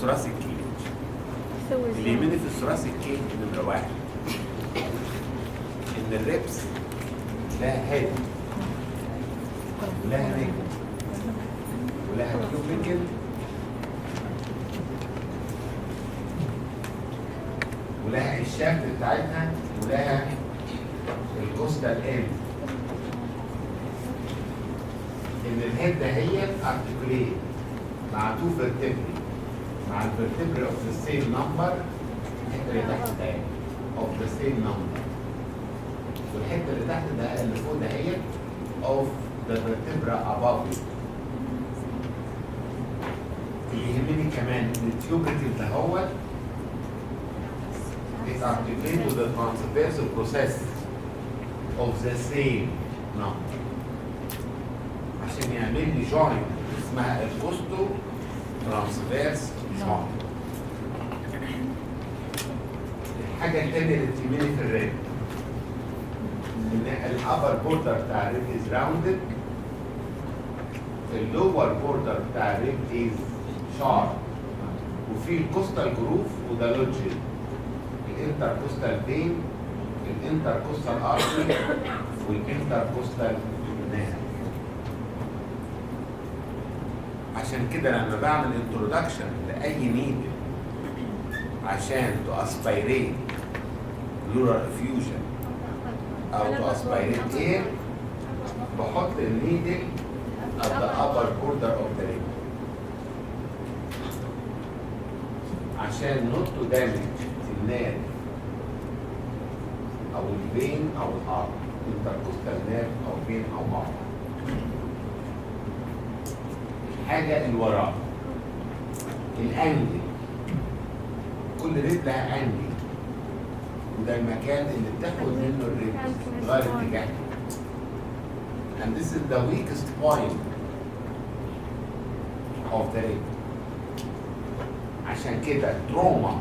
الثوراسيك كيج. اللي يهمني في الثوراسيك كيج نمرة واحد إن الريبس لها هيد ولها رجل ولها كيوبيكل ولها الشكل بتاعتها ولها الكوستال اند. ان الهيد دهيت ارتكوليت مع تو فيرتبري مع الفيرتبري اوف ذا سيم نمبر. الحته اللي تحت ده اوف ذا سيم نمبر والحته اللي تحت ده اللي فوق دهيت اوف ذا فيرتبرا اباف. اللي يهمني كمان ان التيوبريكل دهوت is articulated with the transversal process of the same number عشان يعمل لي جوينت اسمها الكوستو ترانسفيرس جوينت. الحاجة التانية اللي تهمني في الريب ان الابر بوردر بتاع الريب از راوندد، اللور بوردر بتاع الريب از شارب، وفي الكوستال جروف وده لوجيك، الانتركوستال فين، الانتركوستال ارتري، والانتركوستال نيرف. عشان كده لما بعمل انترودكشن لاي نيدل عشان تو اسبيريت بلورال افيوجن او تو اسبيريت اير بحط النيدل at the upper border of the ring عشان not to damage النيرف او الفين او الارض، انتركوستال نيرف او فين او ارض. الحاجه اللي وراها الانجل، كل ريب لها انجل وده المكان اللي بتاخد منه الريب تغير اتجاهها. and this is the weakest point of the rib. عشان كده trauma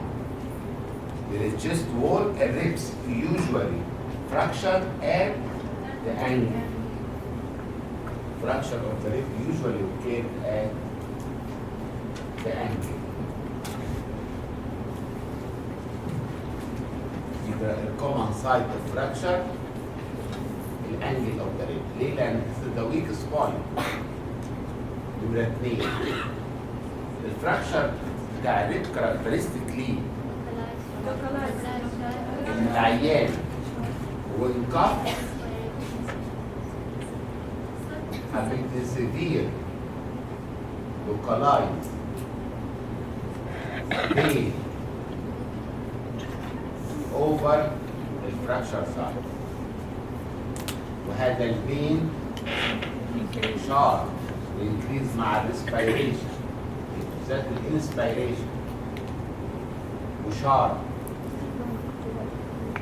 the chest wall and ribs usually fracture at the angle. Fracture of the rib usually occur at the angle. The common site of fracture the angle of the rib. ليه؟ لأن this is the weakest point. نمرة 2 الفراكشر بتاع الريب كاركترستيك ليه ان العيان وانكف having a severe localized pain over الفراكشر side، وهذا البين شارب وينكريز مع الريسبيريشن بالذات الانسبيريشن وشارب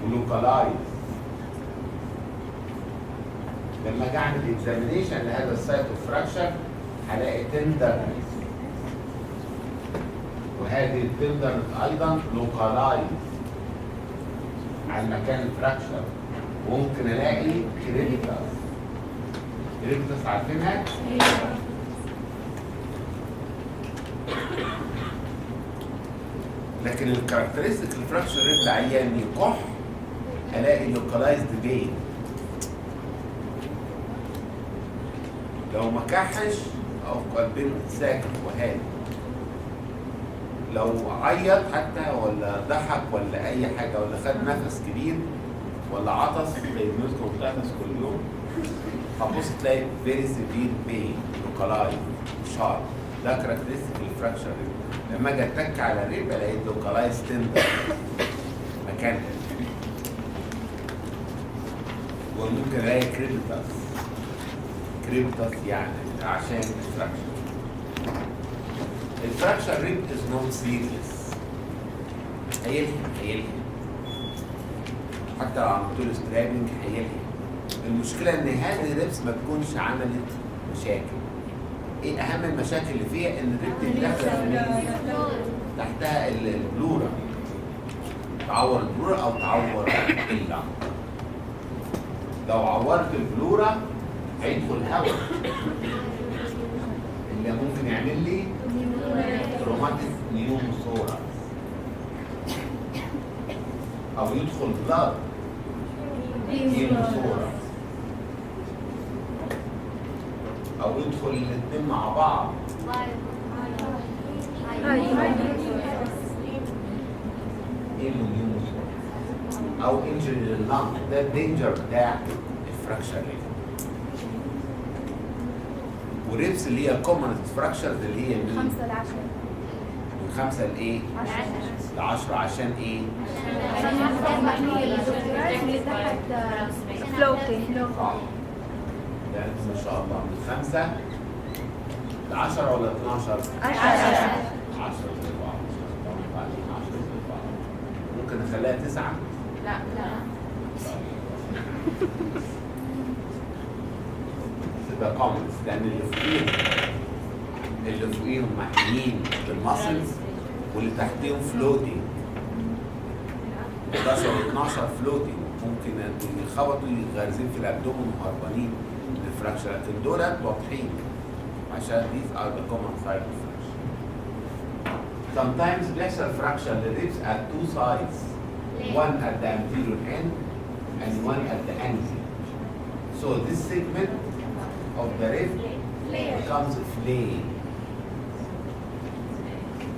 ولوكالايز. لما اجي اعمل اكزامينيشن لهذا السايت اوف فراكشر هلاقي تندرنس، وهذه التندرنس ايضا لوكالايز على مكان الفراكشر. وممكن الاقي كريبتاس. كريبتاس عارفينها؟ لكن الكاركترستيك الفراكشر ريب عيان يكح الاقي لوكالايزد بين. لو ما كحش او البين ساكت وهادي، لو عيط حتى ولا ضحك ولا اي حاجه ولا خد نفس كبير ولا عطس زي الناس بتعطس كل يوم هتبص تلاقي فيري سيفير بين لوكالايز شارب. ده كاركترستيك الفراكشر ريب. لما اجي اتك على الريب الاقي لوكالايز تندر مكانها، وممكن الاقي كريبتاس. كريبتاس يعني عشان الفراكشر. الفراكشر ريب از نوت سيريس، هيلحق حتى لو عملت له سترابنج هيلحق. المشكله ان هذه الريبس ما تكونش عملت مشاكل. ايه اهم المشاكل اللي فيها؟ ان الريب داخله تحتها البلورا، تعور البلورا او تعور اللعب. لو عورت البلورا هيدخل هواء اللي ممكن يعمل لي تروماتيك نيوموثوركس، او يدخل بلاد نيوموثوركس، او يدخل الاثنين مع بعض او انجري لللنج. ده الدينجر بتاع الفراكشر ريت. والريبس اللي هي الكومن فراكشرز اللي هي من 5 ل 10 من 5 لايه؟ ل 10. عشان ايه؟ اللي تحت فلوتنج. صح. ده ما شاء الله من 5 ل 10 ولا 12؟ 10 10 زي بعض. ممكن نخليها 9؟ لا تبقى كومنز، لان اللي فوقيهم محميين بالماسلز واللي تحتيهم فلوتنج. 11 و 12 فلوتنج، ممكن يخبطوا يغرزين في الابدومن وهربانين للفراكشر، لكن دولت واضحين عشان these are the common side of fracture. Sometimes بيحصل fracture للريبس at two sides, one at the anterior end and one at the ankle. So this segment of the rib becomes flail.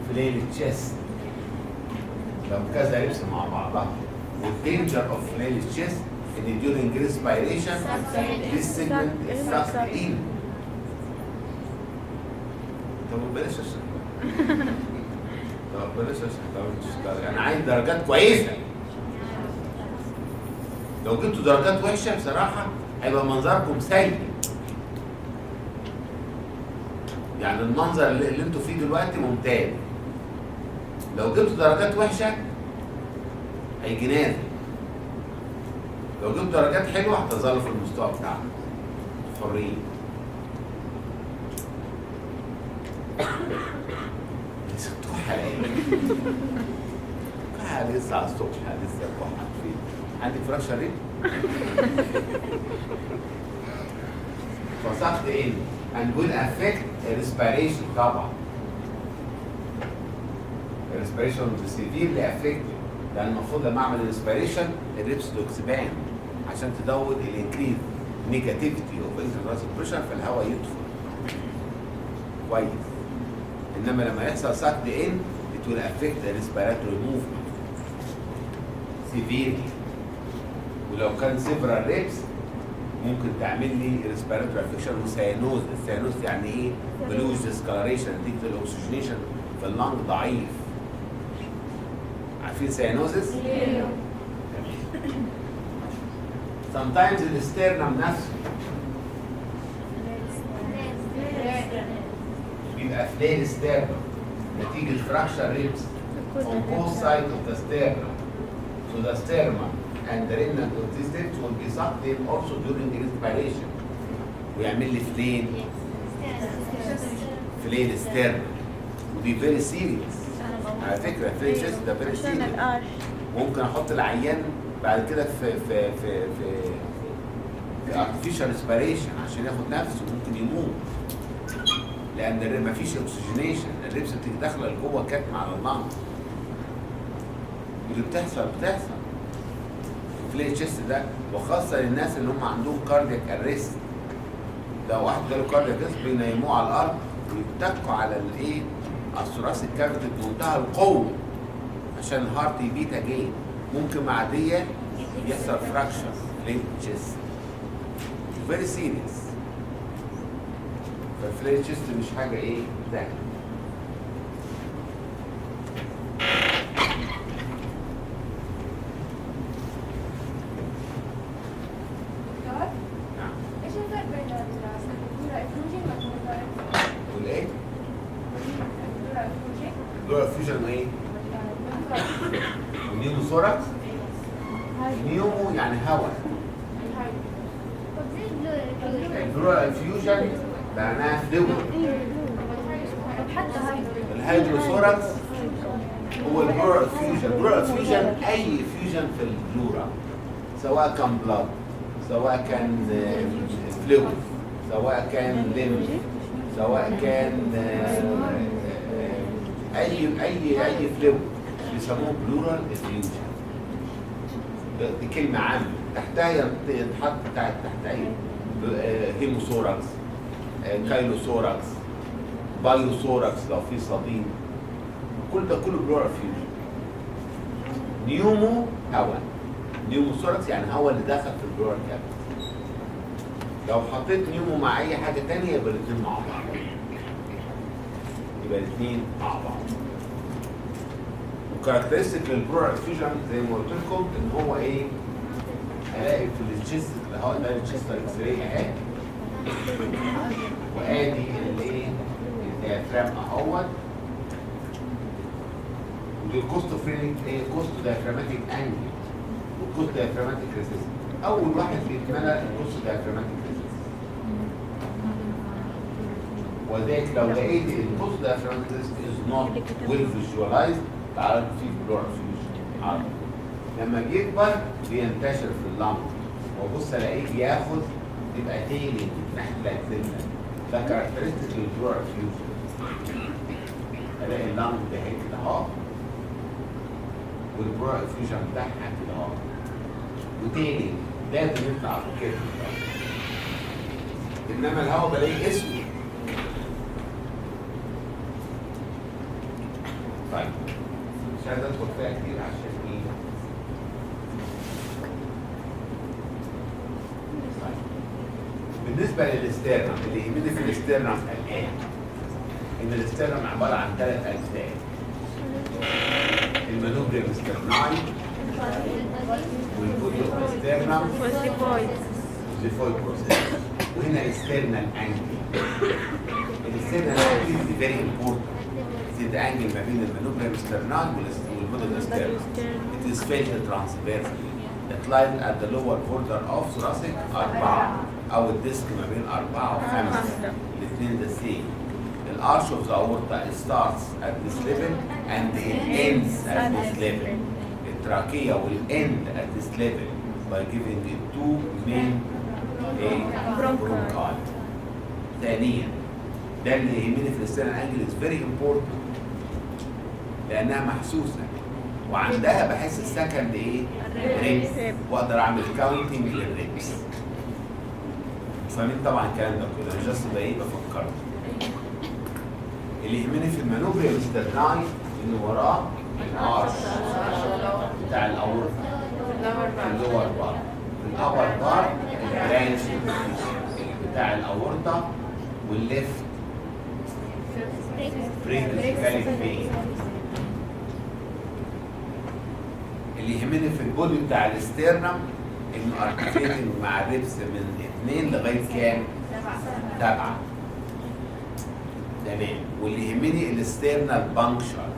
Flail chest. لو كذا ريبس مع بعضها. والdanger of flail chest ان during respiration this segment is sucked in. طب بلاش انا عايز درجات كويسه. لو جبتوا درجات وحشه بصراحه هيبقى منظركم سيء. يعني المنظر اللي انتوا فيه دلوقتي ممتاز. لو جبتوا درجات وحشه هيجي نازل. لو جبتوا درجات حلوه هتظلوا في المستوى بتاعكم حرين. لسه على الصبح لسه فين؟ عندك فراكشر ريب؟ فصحت ايه؟ and will affect respiration طبعا. respiration will be severely affected، لان المفروض لما اعمل respiration الريبس تكسبان عشان تزود الانكريز نيجاتيفيتي اوف intrathoracic pressure فالهواء يدخل كويس. انما لما يحصل سكت ان it will affect the respiratory movement severely. ولو كان several reps ممكن تعمل لي respiratory affection وسيانوز. السيانوز يعني ايه؟ بلوج discoloration نتيجة الاكسجينيشن في اللنج ضعيف. عارفين سيانوزس؟ sometimes الاسترنم نفسه بيبقى فليل sternum نتيجة fracture ribs on both sides of the sternum. So the sternum and the remnant of these ribs will be sucked in also during the respiration. ويعمل لي فليل sternum. ودي very serious. على فكرة فليل chest ده very serious. ممكن أحط العيان بعد كده في artificial respiration عشان ياخد نفسه، ممكن يموت. لان مفيش اكسجينيشن، الريبس بتيجي داخله لجوه كاتمه على اللنج. واللي بتحصل فليل تشيست ده، وخاصه للناس اللي هم عندهم كاردياك اريست. لو واحد جاله كاردياك اريست بينيموه على الارض ويتكوا على الايه؟ على الثوراسيك كافيتي بمنتهى القوه عشان الهارت يبيت اجين. ممكن مع دي يحصل فراكشر فليل تشيست فيري سيريس. فالفليل تشيست مش حاجه ايه؟ سهله. والايه؟ الدورة فيوجن ايه؟ نيوموثوركس. نيومو يعني هواء. الدورة فيوجن معناها فلويد. الهيدروثوركس هو البلورال فيوجن. البلورال فيوجن اي فيوجن في البلورا، سواء كان بلاد، سواء كان فلويد، سواء كان ليمف، سواء كان اي فلويد بيسموه بلورال افيوجن. دي كلمه عامه، تحتها يتحط تحت اي هيموثوركس، كايلوثوركس، بايوثوركس لو في صديد، كل ده كله بلورال افيوجن. نيومو هواء، نيوموثوركس يعني هواء اللي دخل في البلورال كافيتي. لو حطيت نيومو مع اي حاجه ثانيه يبقى الاثنين مع بعض، يبقى الاثنين مع بعض. وكاركترستيك للبلورال افيوجن زي ما قلت لكم ان هو ايه؟ هلاقي في التشيست الهواء ده التشيست اكس راي اهي، وادي الايه؟ الديافرام اهوت، ودي الكوستوفرينيك ايه؟ كوستو ديافراماتيك انجل والكوستو ديافراماتيك ريسيس. اول واحد بيتملى الكوستو ديافراماتيك ريسيس، وذلك لو لقيت الكوستو ديافراماتيك ريسيس از نوت ويل فيجوالايزد تعرف في بلورال افيوجن. لما بيكبر بينتشر في اللنج، وابص الاقيه بياخد يبقى تيلي ناحيه الاكسلة. ده كاركترستيك للبلورال افيوجن. الاقي اللنج ده كده اهو، والبلورال افيوجن بتاعها كده اهو، وتاني لازم يطلع كده. انما الهواء بلاقيه اسود. طيب مش عايز ادخل فيها كتير عشان ايه؟ طيب. بالنسبه للاسترنم، اللي يهمني في الاسترنم الان ان الاسترنم عباره عن 3 اجزاء: المانوبريم سترناي، والبوديو سترنم، والزيفويد بروسيس. وهنا الاسترنال انجل. الاسترنال انجل دي فيري امبورتنت. the angle ما بين المانوبريم سترنال والبوديو سترنم. It is felt transversely. It lies at the lower border of thoracic 4 او الديسك ما بين 4 و 5. الاثنين the same. The arch of the aorta starts at this level and it ends at this level. التراكية will end at this level by giving it 2 main bronchi. ثانيا ده اللي يهمني في الاسترنال انجل is very important لانها محسوسة وعندها بحس السكند ايه؟ ريبس، واقدر اعمل كاونتنج للريبس. فاهمين طبعا الكلام ده كله، انا جاست بايه بفكرك. اللي يهمني في المانوبريم سترناي ان وراه الارش بتاع الاورطه، اللور بار، الابر بار البرانش بتاع الاورطه، والليفت بريكوسيفاليك فين. اللي يهمني في البودي بتاع الاسترنم انه ارتفيتنج مع الريبس من 2 لغايه كام؟ 7. تمام. واللي يهمني الاسترنال بانكشر،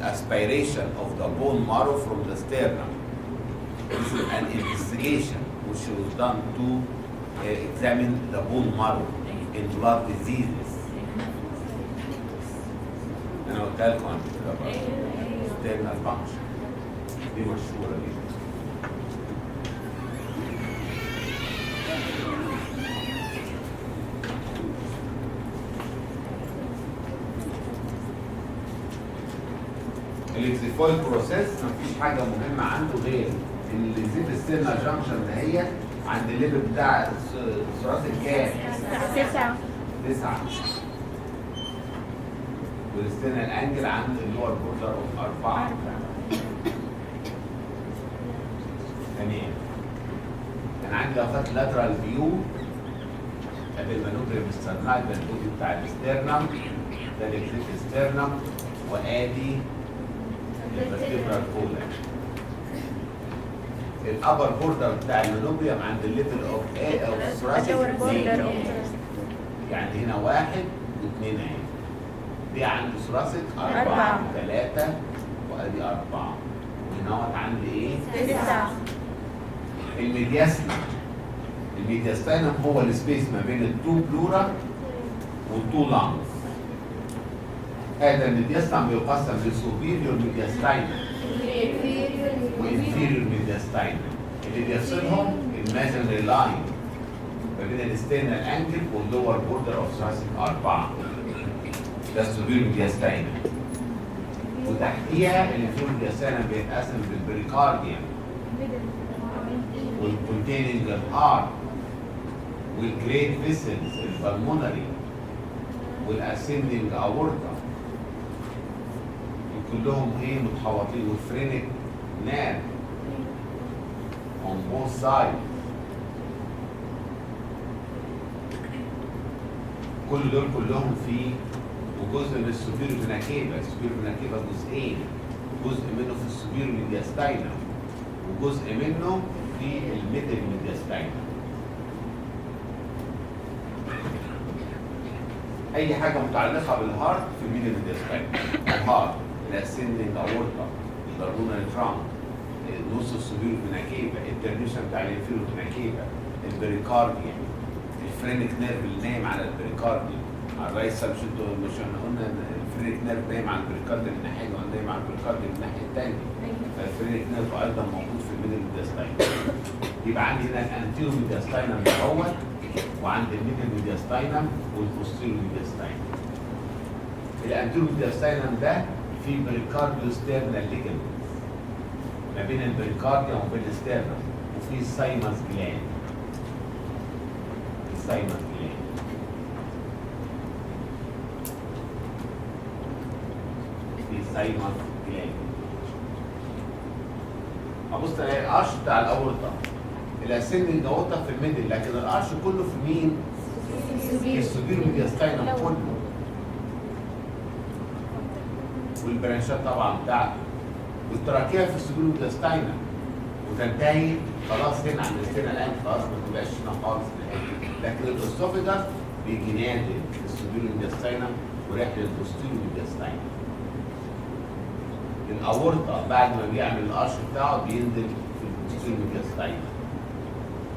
aspiration of the bone marrow from the sternum. This is an investigation which was done to examine the bone marrow in blood diseases. أنا قلت لكم عن كده sternal function دي مشهورة جدا. الاكزيفويد بروسيس مفيش حاجه مهمه عنده غير ان الزيت الستيرنال جانكشن دهيت عند الليفل بتاع الثراث الكام؟ 9. والستيرنال انجل عند اللور بوردر اوف 4. تمام. انا عندي لو خدت لاترال فيو ادي المانوبريم سترنال ده البودي بتاع الاسترنم، ده الاكزيت ستيرنم، وادي الفرتبرال كولن. الابر بوردر بتاع المانوبريم عند الليفل اوف ايه او الثراسيك، يعني هنا 1 و2 اهي. دي عند الثراسيك 4 و3 وادي 4. وهنا عندي ايه؟ 9. الميدياستاينم هو السبيس ما بين التو بلورا والتو لانجز. هذا الميدياستاينم بيقسم لسوبيريور ميدياستاينم وانفيريور ميدياستاينم اللي بيفصلهم الماجنري لاين ما بين الاستيرنال انجل واللور بوردر اوف ثراسيك 4. ده السوبيريور ميدياستاينم. وتحتيها الانفيريور ميدياستاينم بيتقسم بالبريكارديوم والكونتيننج الهارت والجريت فيسلز البلمونري والاسندنج اورتا، كلهم ايه متحوطين، والفرينك ناب on both sides. كل دول كلهم في وجزء من السوبيريور فينا كيفا. السوبيريور فينا كيفا جزئين، جزء منه في السوبيريور ميدياستاينم وجزء منه في الميدل ميدياستاينم. اي حاجه متعلقه بالهارت في الميدل ميدياستاينم، الهارت، الاسندنج اورتا، البلمونري ترانك، نص السوبيريور فينا كيفا، الترنيوشن بتاع الانفيريور فينا كيفا، البريكارديوم، الفرينك نيرف اللي نايم على البريكارديوم، على الرايت سبشنت. مش احنا قلنا ان الفرينك نيرف نايم على البريكارديوم من ناحيه ولا نايم على البريكارديوم من الناحيه الثانيه، فالفرينك نيرف ايضا موجود في الميدل ميدياستاينم. يبقى عندي هنا الانتيرو ميدياستاينم الاول، وعند الميدل ميدياستاينم والبوستيرو ميدياستاينم. الانتيرو ميدياستاينم ده في بريكارديو ستيرنال ليجمنت ما بين البريكارديوم وبين الستيرنم، وفي السايمس جلاند. السايمس جلاند في السايمس جلاند. ابص الاقي القرش بتاع الاورطه، الاسندنج اورطه في الميدل، لكن القرش كله في مين؟ في السوبيريور ميدياستاينم كله، والبرانشات طبعا بتاعته، والتراكيه في السوبيريور ميدياستاينم، وتنتهي خلاص هنا عند السنه الان، خلاص ما تبقاش هنا خالص نهائي. لكن الاسوفيجاس بيجي نازل في السوبيريور ميدياستاينم ورايح للبوستيريور ميدياستاينم. الاورطه بعد ما بيعمل القرش بتاعه بينزل في البوستيريور ميدياستاينم.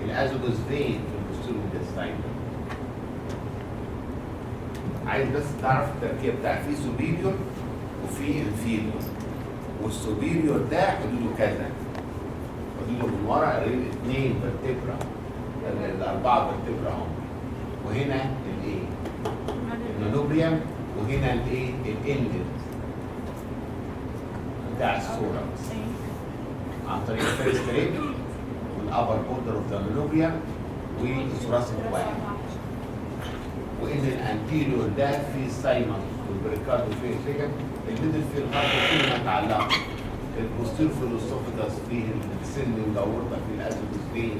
الازوجوس فين في البوستيريور ميدياستاينم. عايز بس تعرف التركيب بتاع في سوبيريور وفي انفيريور، والسوبيريور ده حدوده كذا، حدوده من ورا 2 فيرتبرا، الاربعه فيرتبرا هم، وهنا الايه؟ المانوبريم، وهنا الايه؟ الاندد بتاع الثوركس عن طريق الفيرست ريب والابر بوردر اوف ذا مانوبريم والثوراسيك واحد، وان الانتيريور ده فيه السايمس والبريكاردو فيه الفيجن، الميدل فيه الهارت فيه ما تعلق، البوستير في الاسوفيجاس فيه السندنج اورتا فيه الازوجوس فين،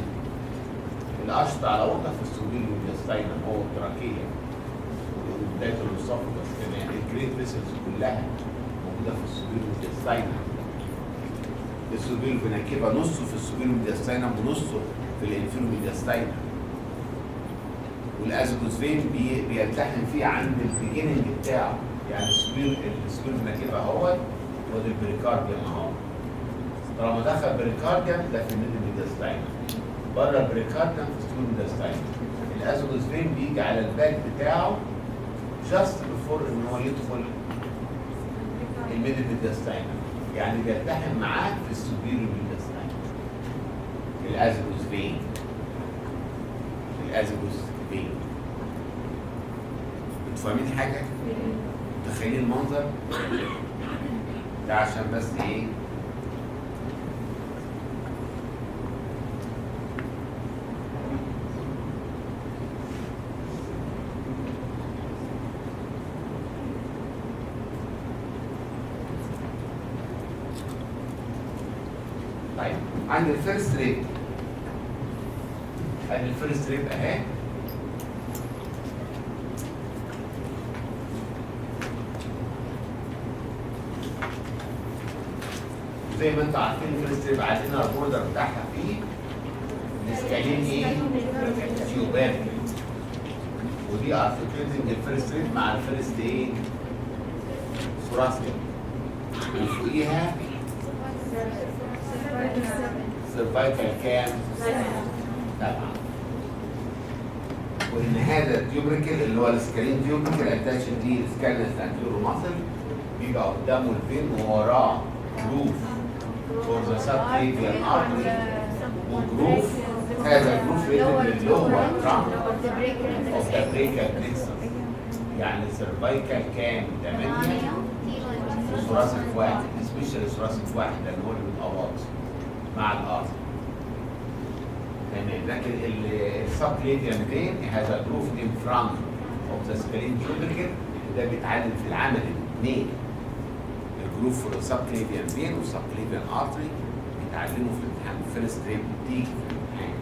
القشط على اورتا في السوبيريور ميدياستاينم هو التراكيه، وبدايه الاسوفيجاس كمان، الجريت فيسلز كلها موجوده في السوبيريور ميدياستاينم. السوبيريور فينا كيفا نصه في السوبيريور ميدياستاينم ونصه في الانفيريور ميدياستاينم، والازوجوس فين بيلتحم فيه عند البيجيننج بتاعه، يعني السوبيريور فينا كيفا اهوت وادي البريكارديوم اهو. طالما دخل بريكارديوم ده في الميدل ميدياستاينم، بره البريكارديوم في السوبيريور ميدياستاينم. الازوجوس فين بيجي على الباك بتاعه جاست بيفور ان هو يدخل الميدل ميدياستاينم، يعني بيلتحم معاه في السوبيريور ميدياستاينم. الازوجوس فين، الازوجوس فين. انتوا فاهمين حاجه؟ متخيلين المنظر ده؟ عشان بس ايه؟ طيب عند الفيرست ريب، عند الفيرست ريب اهي، زي ما انتوا عارفين الفيرست ريب عايزين البوردر بتاعها فيه السكالين ايه؟ تيوبات، ودي ارتكيوليتنج الفيرست ريب مع الفيرست ايه؟ ثوراسيك، وفوقيها سيرفايكال كام؟ 7. وان هذا التيوبريكل اللي هو السكالين تيوبريكل اتاشن دي السكالنس انتيرو ماسل، بيبقى قدامه الفين ووراه جروف فور ذا سبكليفيان ارتري، وجروف هذا الجروف ينزل للور ترانك اوف ذا بريكال بليكسس، يعني السيرفايكال كام؟ 8 وثوراسيك 1 سبيشال ثوراسيك 1 لان هو اللي بيبقى واطي مع الارض. تمام. لكن السبكليفيان فين هذا جروف ان فرونت اوف ذا سكالين تيوبركل ده بيتعلم في العمل الاثنين. الجروف فور السبكليفيان فين والسبكليفيان ارتري بيتعلموا في الامتحان الفيرست ريب بتيجي في الامتحان.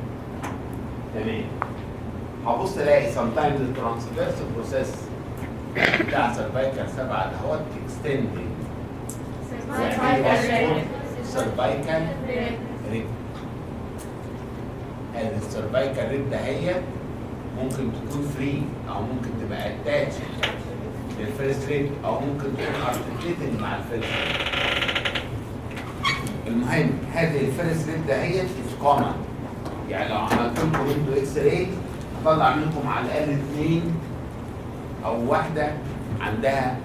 تمام. هبص الاقي sometimes the transverse process بتاع سيرفايكال 7 دهوت extended سيرفايكال ريب. هذه السيرفايكال ريب دهيت ممكن تكون فري او ممكن تبقى اتاتش للفيرست ريب او ممكن تكون ارتكليتنج مع الفيرست ريب. المهم هذه الفيرست ريب دهيت از كومن، يعني لو عملت لكم انتوا اكس راي هطلع منكم على الاقل 2 او واحده عندها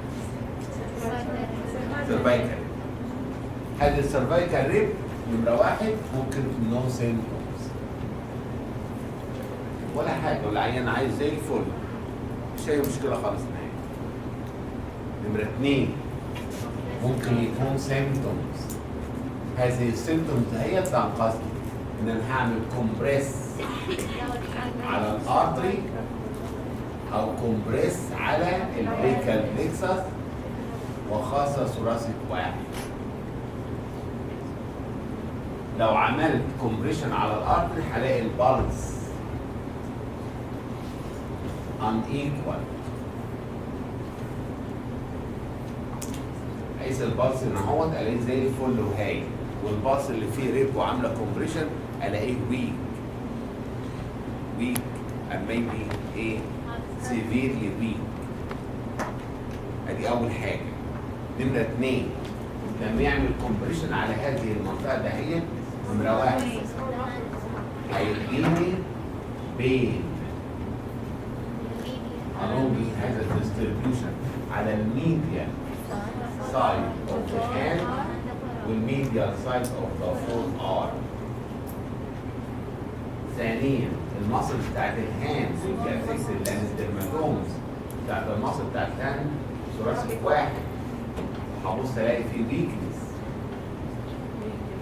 سيرفايكال. هذه السيرفايكال ريب نمره 1 ممكن نو سيمبتومز ولا حاجه، والعيان عايز زي الفل مش اي مشكله خالص معايا. نمره 2 ممكن يكون سيمبتومز. هذه السيمبتومز هي تنقذني ان انا هعمل كومبريس على الارتري او كومبريس على البريكال بليكسس وخاصه ثوراسيك 1. لو عملت كومبريشن على الارتري هلاقي البالز unequal. عايز البالز ان هو الاقيه زي الفل وهايل، والبالز اللي فيه ريب وعامله كومبريشن الاقيه ويك and maybe ايه severely weak. ادي اول حاجه. نمره 2 لما يعمل كومبريشن على هذه المنطقه دهيت نمره 1 هيديني بين along هذا الديستريبيوشن على الميديال سايد اوف ذا هاند والميديال سايد اوف ذا فور ارم. ثانيا المصل بتاعت الهاند والجافيكس لان الدرماتومز بتاعت المصل بتاعت الهاند ثوراسيك 1 هبص الاقي في ويكنس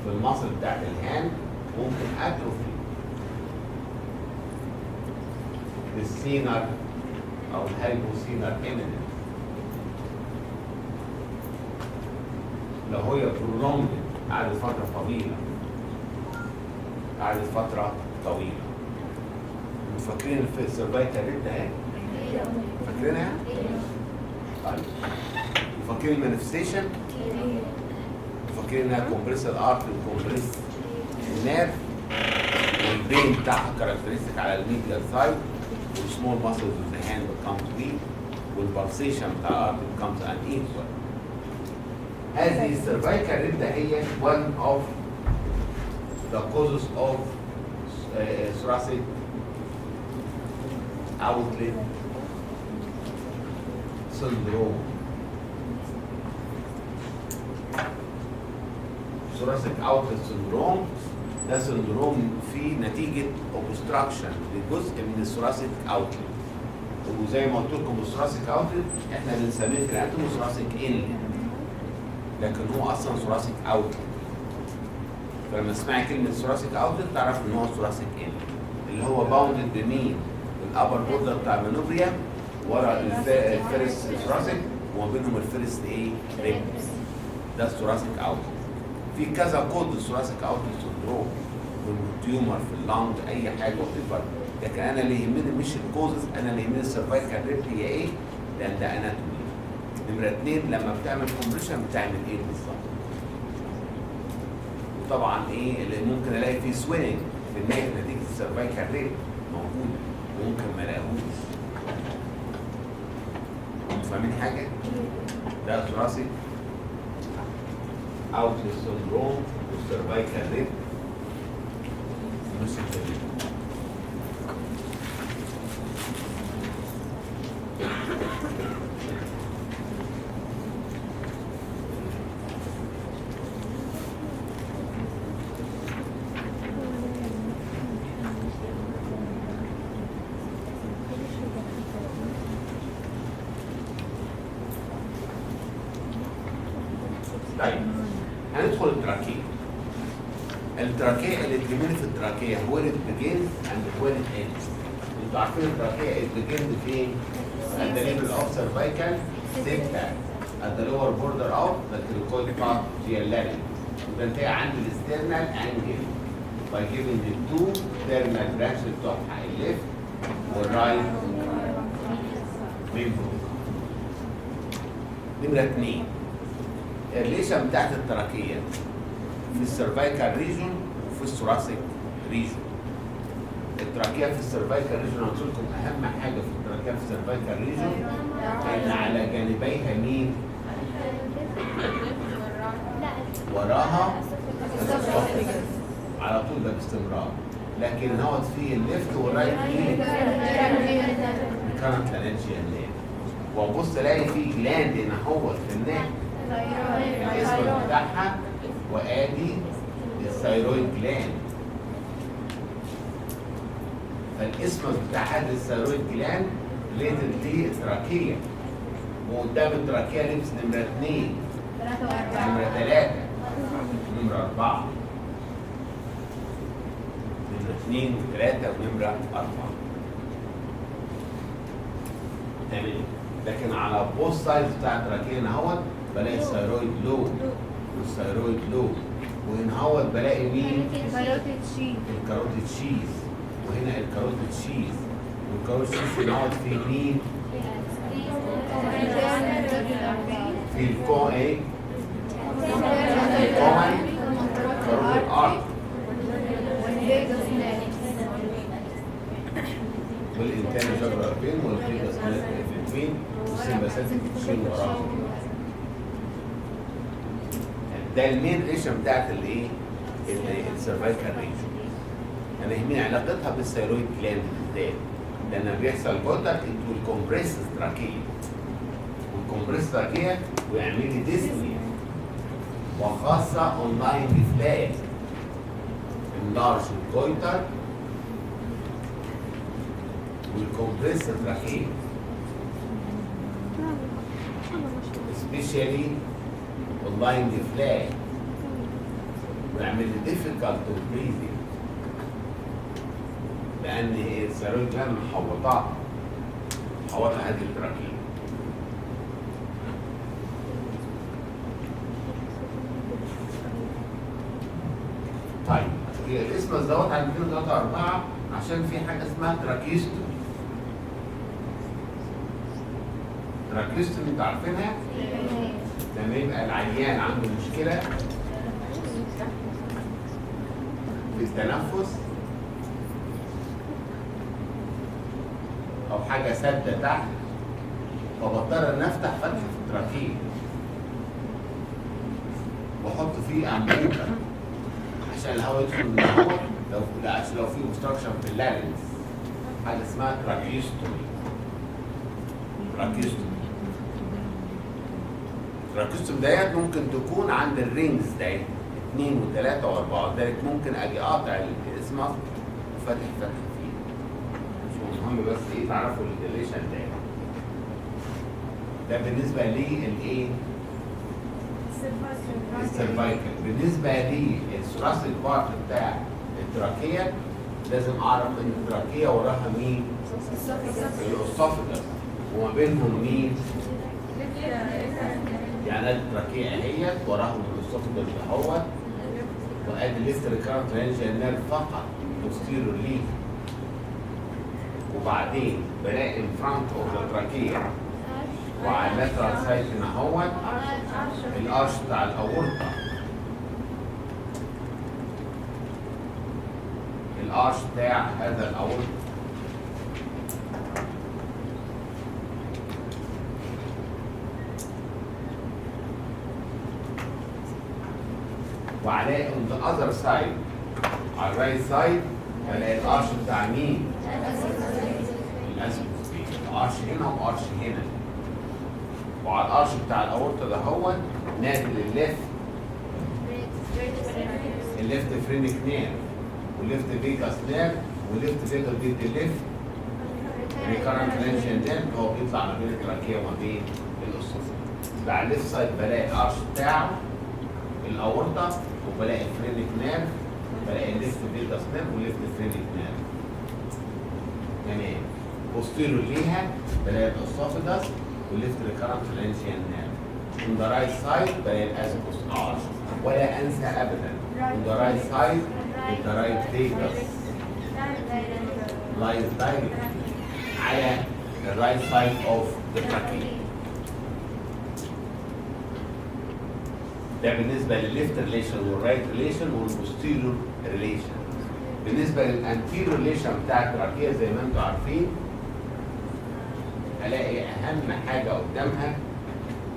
في المصل بتاعت الهاند ممكن اتروفي السينر او الهايبوسينر ايميننس. لو هي برولونج قعدت فتره طويله انتوا فاكرين السيرفايكال ريب ده ايه؟ فاكرينها؟ طيب فاكرين المانيفستيشن؟ فاكرين انها كومبريس الارت وكومبريس النيرف والبين بتاعها كاركترستيك على الميديال سايد والسمول ماسلز اوف ذا هاند بيكمز ويك والبلسيشن بتاع الارت بيكمز ان ايكوال. هذه السيرفايكال ريب ده هي one of the causes of thoracic outlet syndrome. thoracic outlet syndrome ده سندروم فيه نتيجة obstruction لجزء من الثوراسيك اوتلت، وزي ما قلت لكم الثوراسيك اوتلت احنا بنسميه في الاناتومي ثوراسيك انلت، لكن هو اصلا ثوراسيك اوتلت. فلما تسمعي كلمة ثوراسيك اوتلت تعرف ان هو ثوراسيك انلت اللي هو باوندد بمين؟ الابر بوردر بتاع المانوبريا ورا الفيرست ثوراسيك وما بينهم الفيرست ايه؟ ريبس. ده الثوراسيك اوتلت. في كذا كود الثوراسيك اوتلت سندروم، تيومر في اللانج اي حاجه وتكبر، لكن انا اللي يهمني مش الكوزز، انا اللي يهمني السيرفايكال ريب هي ايه؟ لان ده اناتومي. نمره 2 لما بتعمل كومبريشن بتعمل ايه بالظبط؟ وطبعا ايه اللي ممكن الاقي فيه سويننج في النهايه نتيجه السيرفايكال ريب موجوده وممكن ما الاقيهوش. انتوا فاهمين حاجه؟ ده ثوراسيك اوتلت سندروم والسيرفايكال ريب مش الدليل. طيب هندخل التراكيه. التراكيه اللي تهمني في التراكيه هو it begins and where it ends. انتوا عارفين التراكيه it begins فين؟ at the level of cervical septum at the lower border of the cricoid part larynx. وتنتهي عند الاسترنال انجل by giving the two thermal branches بتوعها الليفت والرايت من فوق. نمرة 2 الريليشن بتاعت التراكية في السيرفايكال ريجون وفي الثوراسيك ريجون. التراكية في السيرفايكال ريجون قلت لكم أهم حاجة في التراكية في السيرفايكال ريجون إن على جانبيها مين؟ وراها على طول ده باستمرار، لكن هو في الليفت والرايت مين؟ كانت لانجيال نير. وابص الاقي في جلاند هنا هو في النك الاسم بتاعها وادي الثايرويد جلاند. فالاسم بتاع هذه الثايرويد جلاند ريليتد للتراكيه، وقدام التراكيه لبس نمره 2 نمره 3 نمره 4 نمره 2 و3 ونمره 4 تمام. لكن على بوث سايدز بتاع التراكيه هنا اهوت بلاقي الثايرويد لو والثايرويد لو، وهنا اهوت بلاقي مين؟ الكاروتيد شيز، وهنا الكاروتيد شيز، والكاروتيد شيز هنا اهوت في مين؟ في الكون ايه؟ الكومن كاروتيد ارت والانتان جبر فين والفيجاس فين والسمباثيك تشيل وراه. ده المين ريشن بتاعت الايه؟ السيرفايكال ريشن. انا يهمني علاقتها بالثايرويد جلاند بالذات، لان بيحصل جوتر انتو الكومبريس تراكيه، والكومبريس تراكيه ويعمل لي ديسنيا، وخاصه اونلاين ديفلاج اللارج الجويتر والكومبريس تراكيه especially online deflag ويعمل لي difficult to breathing لأن الثايرويد جلاند محوطة هذه التراكية. طيب الاسم دوت على 2 3 4 عشان في حاجة اسمها تراكيستومي. تراكيستومي انتوا عارفينها؟ لما يبقى العيان عنده مشكلة في التنفس أو حاجة سادة تحت، فبضطر إن أفتح فتحة في التراكية وأحط فيه أنبوبة عشان الهواء يدخل من الهواء لو في اوبستراكشن في اللارنكس، حاجة اسمها تراكيستومي. التراكيستومي ديت ممكن تكون عند الرينجز ديت 2 و3 و4، ذلك ممكن اجي اقطع الاسم وفاتح فتحه فيه. مش مهم بس ايه تعرفوا الريليشن ده بالنسبه للايه؟ السيرفايكال. بالنسبه للثوراسيك بارت بتاع التراكيه لازم اعرف ان التراكيه وراها مين؟ الاسوفيجاس، وما بينهم مين؟ يعني التراكيه اهيت وراهم الاسوفيجاس اهوت، وادي الليفت ريكارنت لانجيال نيرف فقط بوستيريور ليه، وبعدين بلاقي ان فرونت اوف التراكيه وعلى اللاترال سايد هنا اهوت الارش بتاع الاورطه، الارش بتاع هذا الاورطه وعليه on the other side على الرايت سايد بلاقي الارش بتاع مين؟ الاسفل. الارش هنا وارش هنا، وعلى الارش بتاع الاورطه ده هو نازل الليفت فرينك نير والليفت فيجاس نير والليفت فيجاس بيدي الليفت ريكارنت لانجيال نير، هو بيطلع ما بين التراكيه وما بين الاسوفيجاس. على الليفت سايد بلاقي الارش بتاعه الاورطه وبلاقي الفرينك نيرف، بلاقي الليفت فيجاس نيرف والليفت فرينك نيرف. تمام. بوستيريور ليها بلاقي الاسوفيجاس والليفت ريكارنت لانشيان نيرف. On the right side بلاقي الاسكوس ارش. ولا انسى ابدا on the right side the right vagus lies directly على the right side of the trachea. ده بالنسبه للليفت ريليشن والرايت ريليشن والبوستيريور ريليشن. بالنسبه للانتيريور ريليشن بتاع التراكيه زي ما انتم عارفين، الاقي اهم حاجه قدامها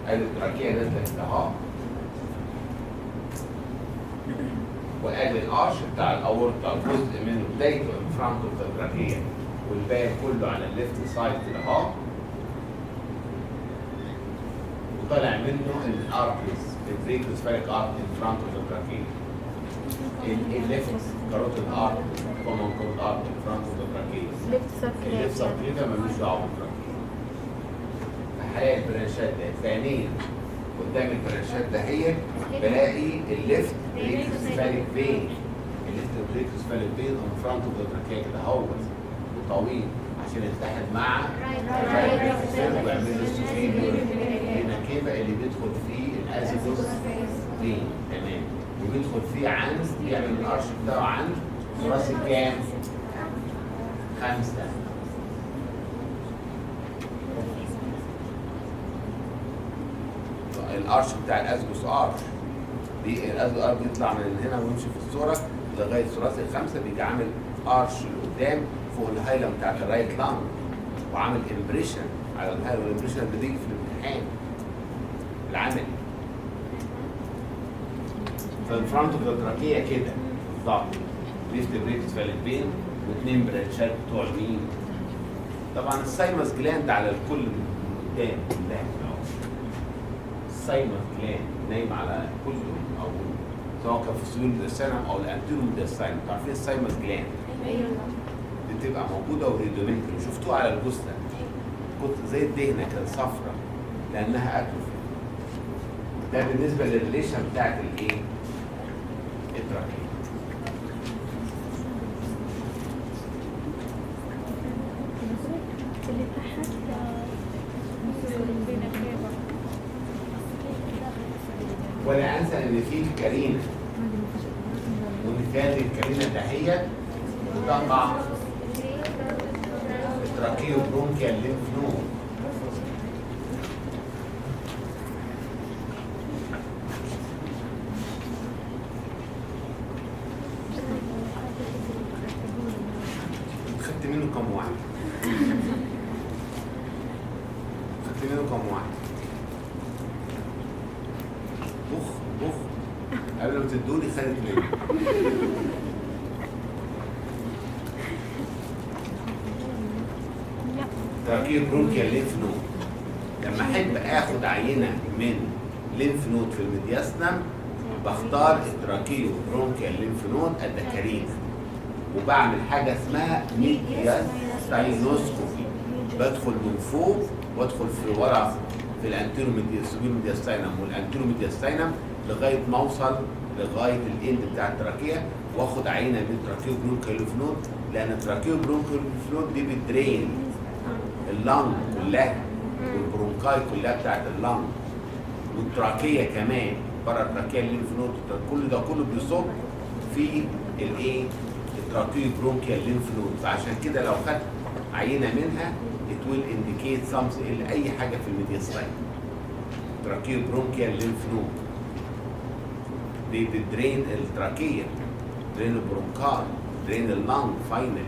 ادي التراكيه نازله كده اهو، وادي الارش بتاع الاورطه جزء منه بدايته ان فرونت اوف ذا تراكيه والباقي كله على الليفت سايد كده اهو، وطالع منه الارتريز الفريكوس فاليك ارت ان فرونت اوف ذا تراكيه. الليفت كاروتيد ارت كومن كاروتيد ارت ان فرونت اوف ذا تراكيه. الليفت سبكليفا ملوش دعوه بالتراكيه. فهلاقي البرانشات ده. ثانيا قدام البرانشات ده هي بلاقي الليفت بريكوس فاليك فين. الليفت بريكوس فاليك فين ان فرونت اوف ذا تراكيه كده اهو وطويل عشان يتحد مع الرايت بريكوس فاليك ويعمل له السوبيريور هنا كده اللي بيدخل فيه الازيدوس فين. تمام. وبيدخل فيه عند بيعمل الارش بتاعه عند راس الكام؟ 5. الارش بتاع الازجوس ارش دي الازجوس ارش بيطلع من هنا ويمشي في الصوره لغايه ثلاثي ال5 بيجي عامل ارش لقدام فوق الهايلم بتاعت الرايت لانج وعامل امبريشن على الهايلم. والامبريشن اللي بيجي في الامتحان العملي. فالفرونت اوف ذا تراكيه كده بالظبط ليفت بريكس فاليك بين واثنين برانشات بتوع مين؟ طبعا السايمس جلاند على الكل من قدام كلها اهو. السايمس جلاند نايم على كله او سواء كان في السيول ميدياستاينم او الانتيرو ميدياستاينم. انتوا عارفين السايمس جلاند دي بتبقى موجوده وريدومنتري شفتوها على الجثه كنت زي الدهنه كده صفرا لانها اتروفي. ده بالنسبه للريليشن بتاعت الايه؟ التراكيه. ولا انسى ان في الكارينه ومثال الكارينه دهيت بتقع التراكيو برونكيال ليمف نود. خدت منه كم واحد؟ خدت منه كم واحد؟ بخ قبل ما تدوني خدت منه. تراكيو برونكيال ليمف نود. لما احب اخد عينه من ليمف نود في الميدياستنم بختار التراكيو برونكيال ليمف نود الدكارينه وبعمل حاجه اسمها ميدياستاينوسكوبي. بدخل من فوق وادخل في ورا في الانتيرو ميدياستاينم والانتيرو ميدياستاينم لغايه ما اوصل لغايه الاند بتاع التراكيه واخد عينه من تراكيو برونكيال ليمف نود لان التراكيو برونكيال ليمف نود دي بتدرين اللنج كلها والبرونكاي كلها بتاعت اللنج والتراكيه كمان بره التراكيه الليمف نود. كل ده كله بيصب في الايه؟ التراكيو برونكيال ليمف نود. فعشان كده لو خدت عينه منها it will indicate something اي حاجه في الميدياستاين. تراكيو برونكيال ليمف نود دي بتدرين التراكيه، درين البرونكاي، درين اللنج فاينلي.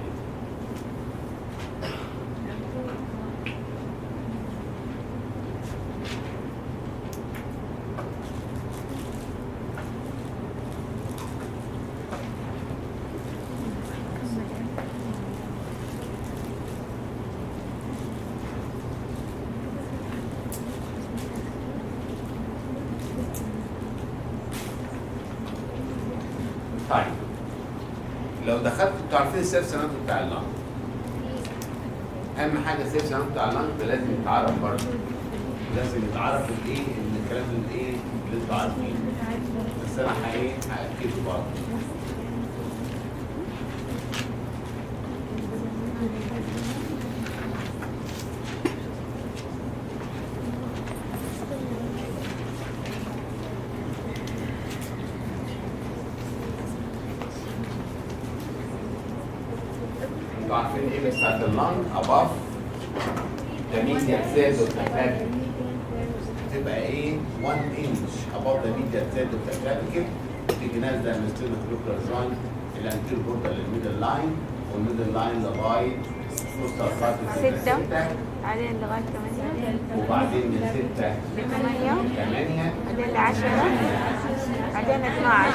طيب لو دخلت انتوا عارفين السيف سنات بتاع اللنج. اهم حاجه السيف سنات بتاع اللنج ده لازم يتعرف برضه. لازم يتعرف الايه؟ ان الكلام اللي ايه اللي انتوا عارفينه، بس انا هاكده برضه. انتوا عارفين ايه بتاعت اللنج above the medial cells of the clavicle تبقى ايه 1 inch above the medial cells of the clavicle، تيجي نازله من الستينوكلوكولار جوينت الانتير بوردر للميدل لاين، والميدل لاين لغايه كوستال كارتلج 6 بعدين لغاية 8 وبعدين من 6 ل 8 8 بعدين ل 10 بعدين 12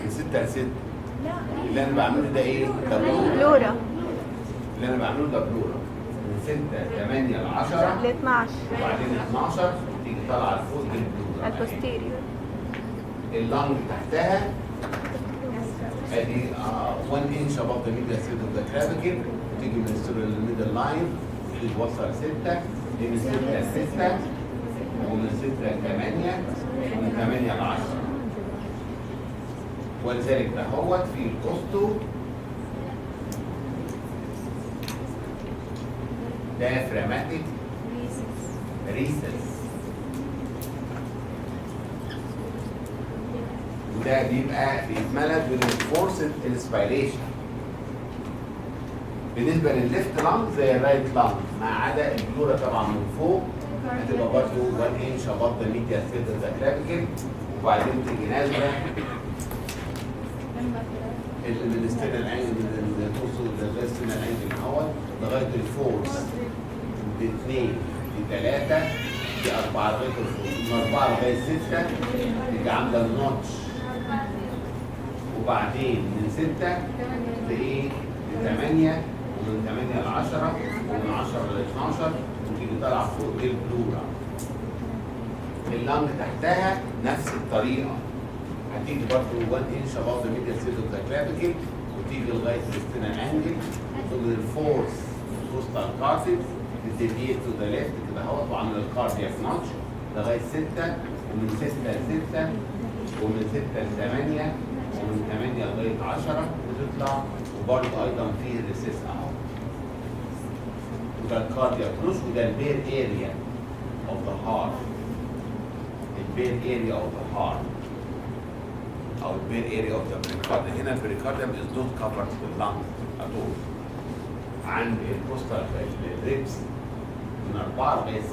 من 6 ل 6. اللي انا بعمله ده ايه؟ ده بلورا. بلورا اللي انا بعمله ده بلورا من 6 8 ل 10 ل 12 وبعدين 12 تيجي طالعه لفوق دي البلورا. البوستيريور اللنج تحتها ادي 1 inch above the medial cells of the clavicle، وتيجي من الميدل لاين وتيجي توصل 6 من 6 ل 6 ومن 6 ل 8 ومن 8 ل 10. ولذلك ده هو في الكوستو diaphragmatic recess، وده بيبقى بيتملى بالفورسد انسبيريشن. بالنسبه للليفت لانج زي الرايت لانج ما عدا البلورا طبعا من فوق هتبقى برضه 1 inch above the medial cells of the clavicle، وبعدين تيجي نازله الستينال انجل من توصل للستينال انجل اهوت لغايه الفورس من 2 ل 3 ل 4 لغايه الفورس، من 4 لغايه 6 تيجي عامله النوتش، وبعدين من 6 لايه؟ ل 8 ومن 8 ل 10 ومن 10 ل 12 وتيجي طالعه فوق دي البلورا. اللنج تحتها نفس الطريقه، هتيجي برضه 1 inch above the medial cells of the clavicle وتيجي لغايه الستينال انجل ومن الفورس كوستال كارتلج تديفيت تو ذا ليفت كده اهوت وعامل الكاردياك نوتش لغايه 6 ومن 6 ل 6 ومن 6 ل 8 ومن 8 لغايه 10 وتطلع، وبرضه ايضا فيه الريسيس اهو. وده الكاردياك نوتش وده البير اريا اوف ذا هارت، البير اريا اوف ذا هارت او البير اريا اوف ذا بريكارديوم. هنا البريكارديوم از نوت كفرد باللنج اتول. عند الكوستال الريبس من 4 لغايه 6،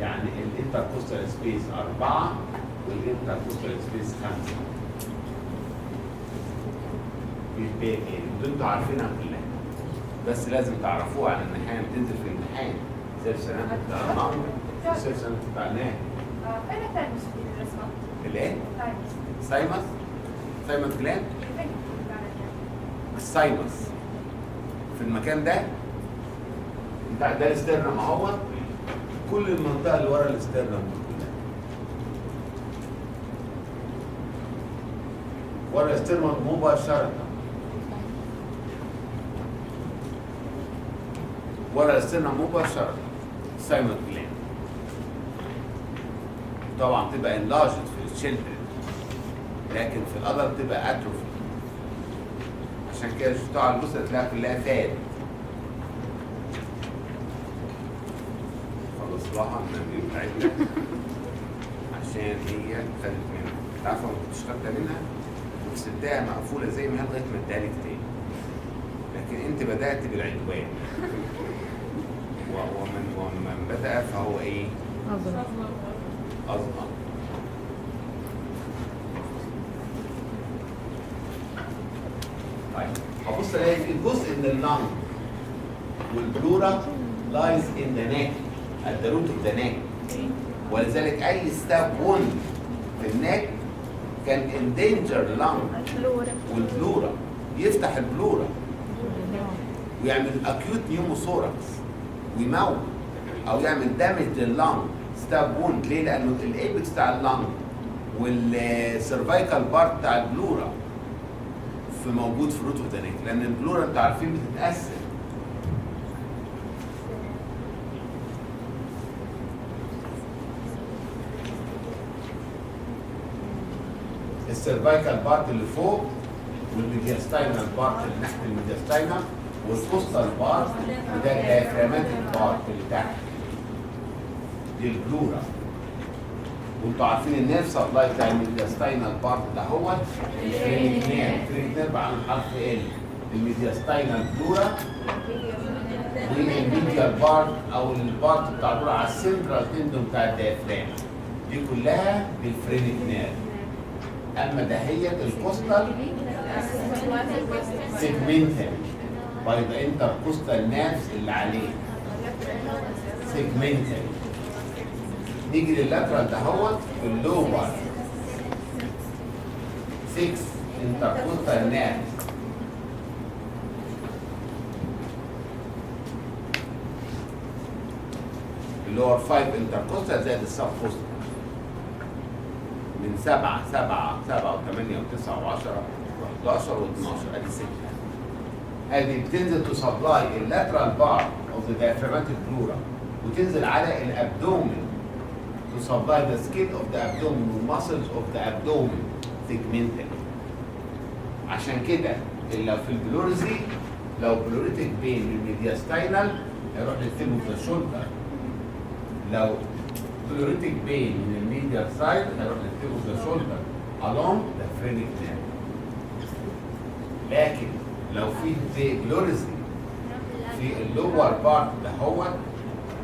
يعني الانتركوستال سبيس 4 والانتركوستال سبيس 5 في البير اريا. دول انتوا عارفينها كلها بس لازم تعرفوها عن الامتحان، بتنزل في الامتحان زي السنه بتاع النهر زي السنه بتاع النهر. فين التايمس في الرسمة؟ الايه؟ تايمس. سايمس جلاند. السايمس في المكان ده بتاع ده الاسترنم اهو، كل المنطقه اللي ورا الاسترنم كلها ورا الاسترنم مباشره، ورا الاسترنم مباشره سايمس جلاند. طبعا تبقى انلارجد في الشيلدرن لكن في الأدر بتبقى اتروفي، عشان كده شفتوا على الجثة تلاقيها كلها فات. خلصناها النبي بتاعتنا عشان هي خدت منها، عارفة ما كنتش خدتها منها وسبتها مقفولة زي ما هي لغاية ما ادالك تاني، لكن أنت بدأت بالعنوان ومن بدأ فهو إيه؟ أصغر. طيب هبص الاقي في جزء من اللنج والبلورا لايز ان ذا نيك at the root of the neck، ولذلك اي ستاب وند في النك كان اندينجر لنج والبلورا، يفتح البلورا ويعمل اكيوت نيوموثوركس ويموت او يعمل دامج لللنج ستاب وند. ليه؟ لانه الايبكس بتاع اللنج والسيرفايكال بارت بتاع البلورا في موجود في روت اوف ذا نيك، لان البلورا انتوا عارفين بتتقسم السيرفايكال بارت اللي فوق، والميدياستاينال بارت اللي ناحيه الميدياستاينال، والكوستال بارت، وده الديافراماتيك بارت اللي تحت. دي البلورا. وانتوا عارفين النيرف سبلاي بتاع الميدياستاينال بارت ده هو الفرينك نيرف. الفرينك نيرف عن حرف ال. الميدياستاينال بلورا، والميديال بارت او البارت بتاع البلورا على السنترال تندون بتاع الديافرام. دي كلها بالفرينك نيرف. اما دهيت الكوستال سيجمنتال باي ذا انتركوستال نيرفز اللي عليه سيجمنتال. نيجي لللاترال دهوت في اللور 6 انتركوستال نيرفز. اللور 5 انتركوستال زائد السب كوستال من 7 و8 و9 و10 و11 و12. ادي 6. ادي بتنزل تسبلاي اللاترال بارت اوف ذا diaphragmatic pleura وتنزل على الابدومن تسبلاي ذا سكين اوف ذا ابدومن والماسلز اوف ذا ابدومن سيجمنتال. عشان كده لو في البلورزي لو بلوريتك بين الميدياستاينال هيروح للثيم اوف ذا شولدر. لو بلوريتك بين من الميديال سايد هيروح للثيم اوف ذا شولدر along the phrenic nerve. لكن لو في بلورزي في اللور بارت دهوت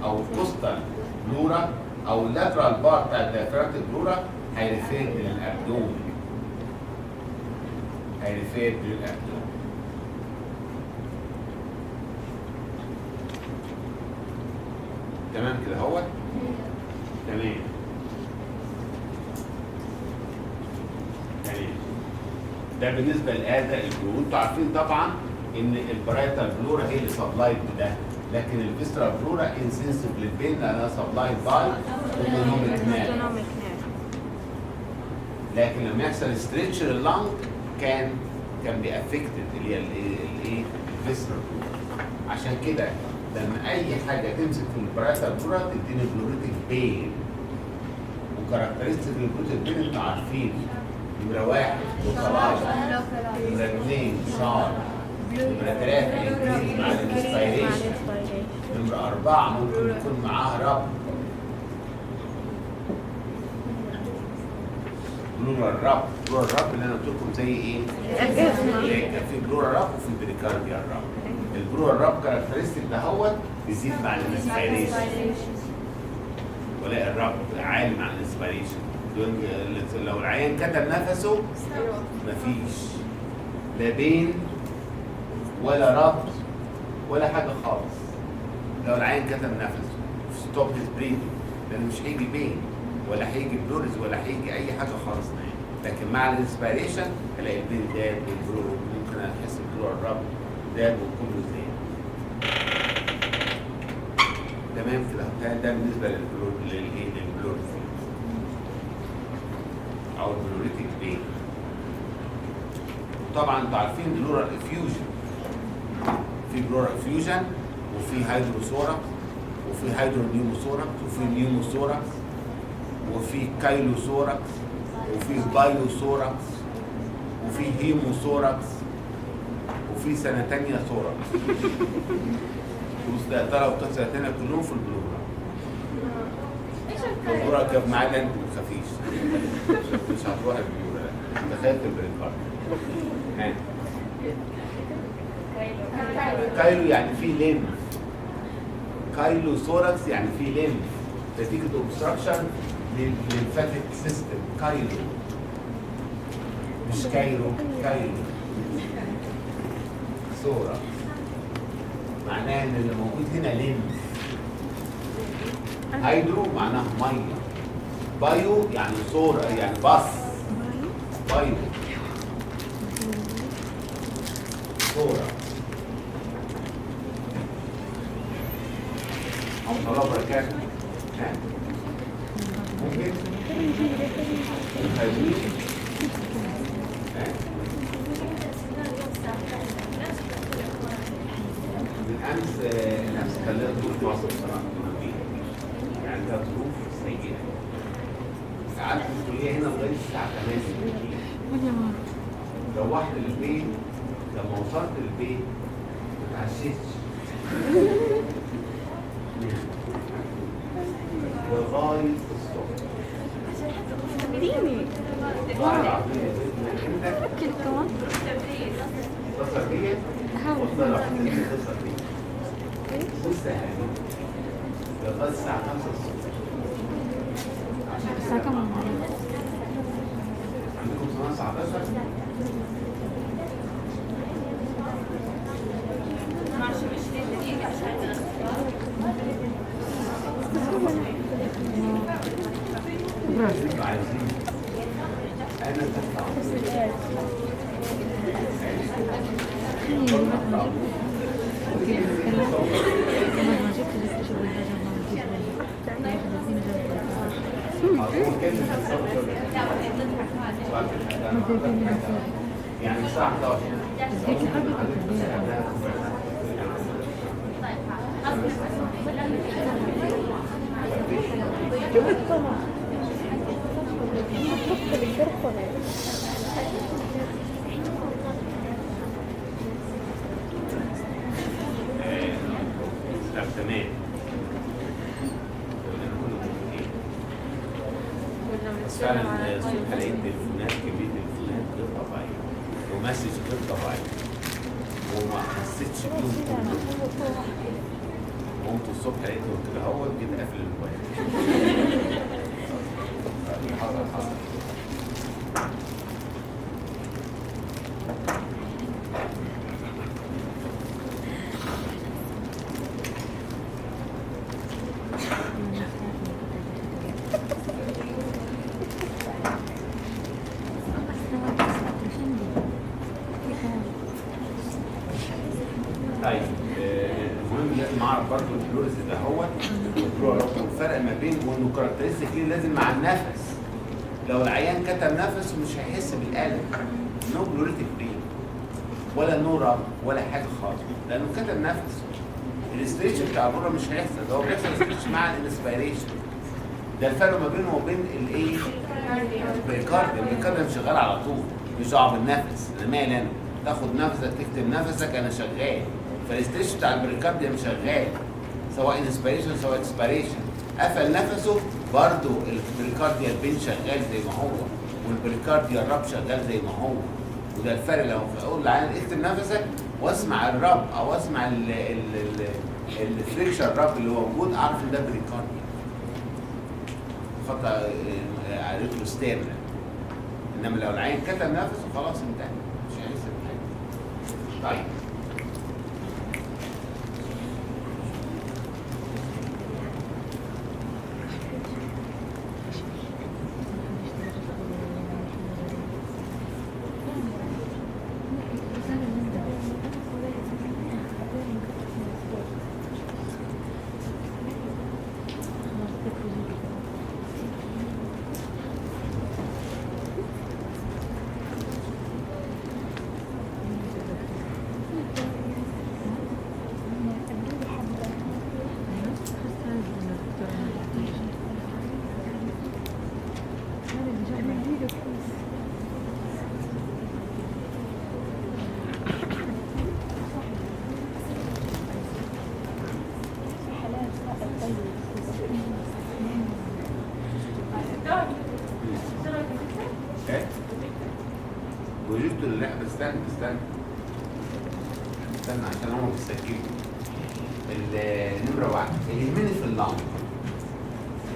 او الكوستال بلورا او اللاترال بارت بتاع الديافراماتيك بلورا هيرفير للابدومن. هيرفير للابدومن. تمام كده اهوت. تمام. ده بالنسبه لهذا البلور. انتوا عارفين طبعا ان البرايتال بلورا هي اللي سبلايد بده، لكن الفيسترال بلورا انسنسيف للبين لانها سبلايد باي اوتونوميك نيرف. لكن لما يحصل ستريتش لللنج كان بيأفكتد اللي هي الايه الفيسترال بلورا. عشان كده لما اي حاجه تمسك في البرايتال بلورا تديني بلوريتك بين. وكاركترستيك البلوريتك بين انتوا عارفين نمرة 1 وطلاقة، نمرة 2 شعر، نمرة 3 انكريز مع الانسبيريشن، نمرة 4 ممكن يكون معاه رب. بلورال رب. بلورال رب اللي انا قلت لكم زي ايه؟ في بلورال رب وفي بريكارديال رب. البلورال رب كاركترستيك دهوت بيزيد مع الانسبيريشن. ولا الرب عالي مع الانسبيريشن. لو العيان كتم نفسه مفيش لا بين ولا ربط ولا حاجه خالص. لو العيان كتم نفسه ستوب هيز بريثنج لانه مش هيجي بين ولا هيجي بلورز ولا هيجي اي حاجه خالص. لكن مع الانسبيريشن هلاقي البين داد والبلور ممكن احس بلور الربط داد وكله زاد. تمام كده. ده بالنسبه للبلور للبلور او البلوريتك بين. طبعا انتوا عارفين بلورال افيوجن. في بلورال افيوجن وفي هيدروثوركس وفي هيدرونيوموثوركس وفي نيوموثوركس وفي كايلوثوركس وفي بايوثوركس وفي هيموثوركس وفي سنه ثانيه ثوركس. وده ترى سنه ثانيه كلهم في البلورال. البلورال كان معانا انت ما تخافيش. مش هتروح البلورال. انت خايف البريكارد. كايلو يعني في ليمف. كايلو ثوركس يعني في ليمف نتيجه اوبستراكشن للليمفاتيك سيستم. كايلو مش كايرو. كايلو ثوركس معناها ان اللي موجود هنا ليمف. هيدرو معناها ميه. بايو يعني صورة يعني بص. بايو صورة. الله بركاته. ممكن بالامس كان لها ظروف خاصه بصراحه يعني لها ظروف سيئه. قعدت في الكليه هنا لغايه الساعه 8. روحت البيت، لما وصلت البيت ما اتعشيتش لغاية الصبح. اديني والله العظيم يا بنت انت كل كمان اتصل بيا قلت لها اتصل بيا بص يا حبيبي لغاية الساعة 5 الصبح. الساعة كم؟ عندكم صناعة 19 عايزين انا يعني الساعة 11 تمام. فعلا الصبح لقيت تليفونات، كمية تليفونات غير طبيعية ومسج غير طبيعي وما حسيتش بيهم كلهم. قمت الصبح لقيتهم كده اهوت جيت قافل الموبايل. حصل طيب المهم لازم اعرف برضه الفلوريس ده هو والفرق ما بين وانه كاركترستيك ليه لازم مع النفس. لو العيان كتم نفسه مش هيحس بالالم. نو بلوريتك برين ولا نو رب ولا حاجه خالص لانه كتم نفسه. الاستريتش بتاع البره مش هيحصل، ده هو بيحصل استريتش مع الانسبيريشن. ده الفرق ما بينه وبين الايه؟ البريكارديوم شغال على طول مش دعوه بالنفس. انا مالي انا تاخد نفسك تكتم نفسك انا شغال. فالاستريتش بتاع البريكارديوم شغال سواء انسبيريشن سواء اكسبيريشن. قفل نفسه برضه البريكارديال بين شغال زي ما هو والبريكارديال راب شغال زي ما هو. وده الفرق. لو اقول للعيان اكتم نفسك واسمع الراب او اسمع الفريكشن راب اللي موجود اعرف ان ده بريكارديال خطا ريترو ستيرن. انما لو العين كتم نفسه خلاص انتهى مش هيحس بحاجه. طيب وجدت لا استنى عشان هم بيسجلوا. النمرة واحد اللي يهمني في اللنج،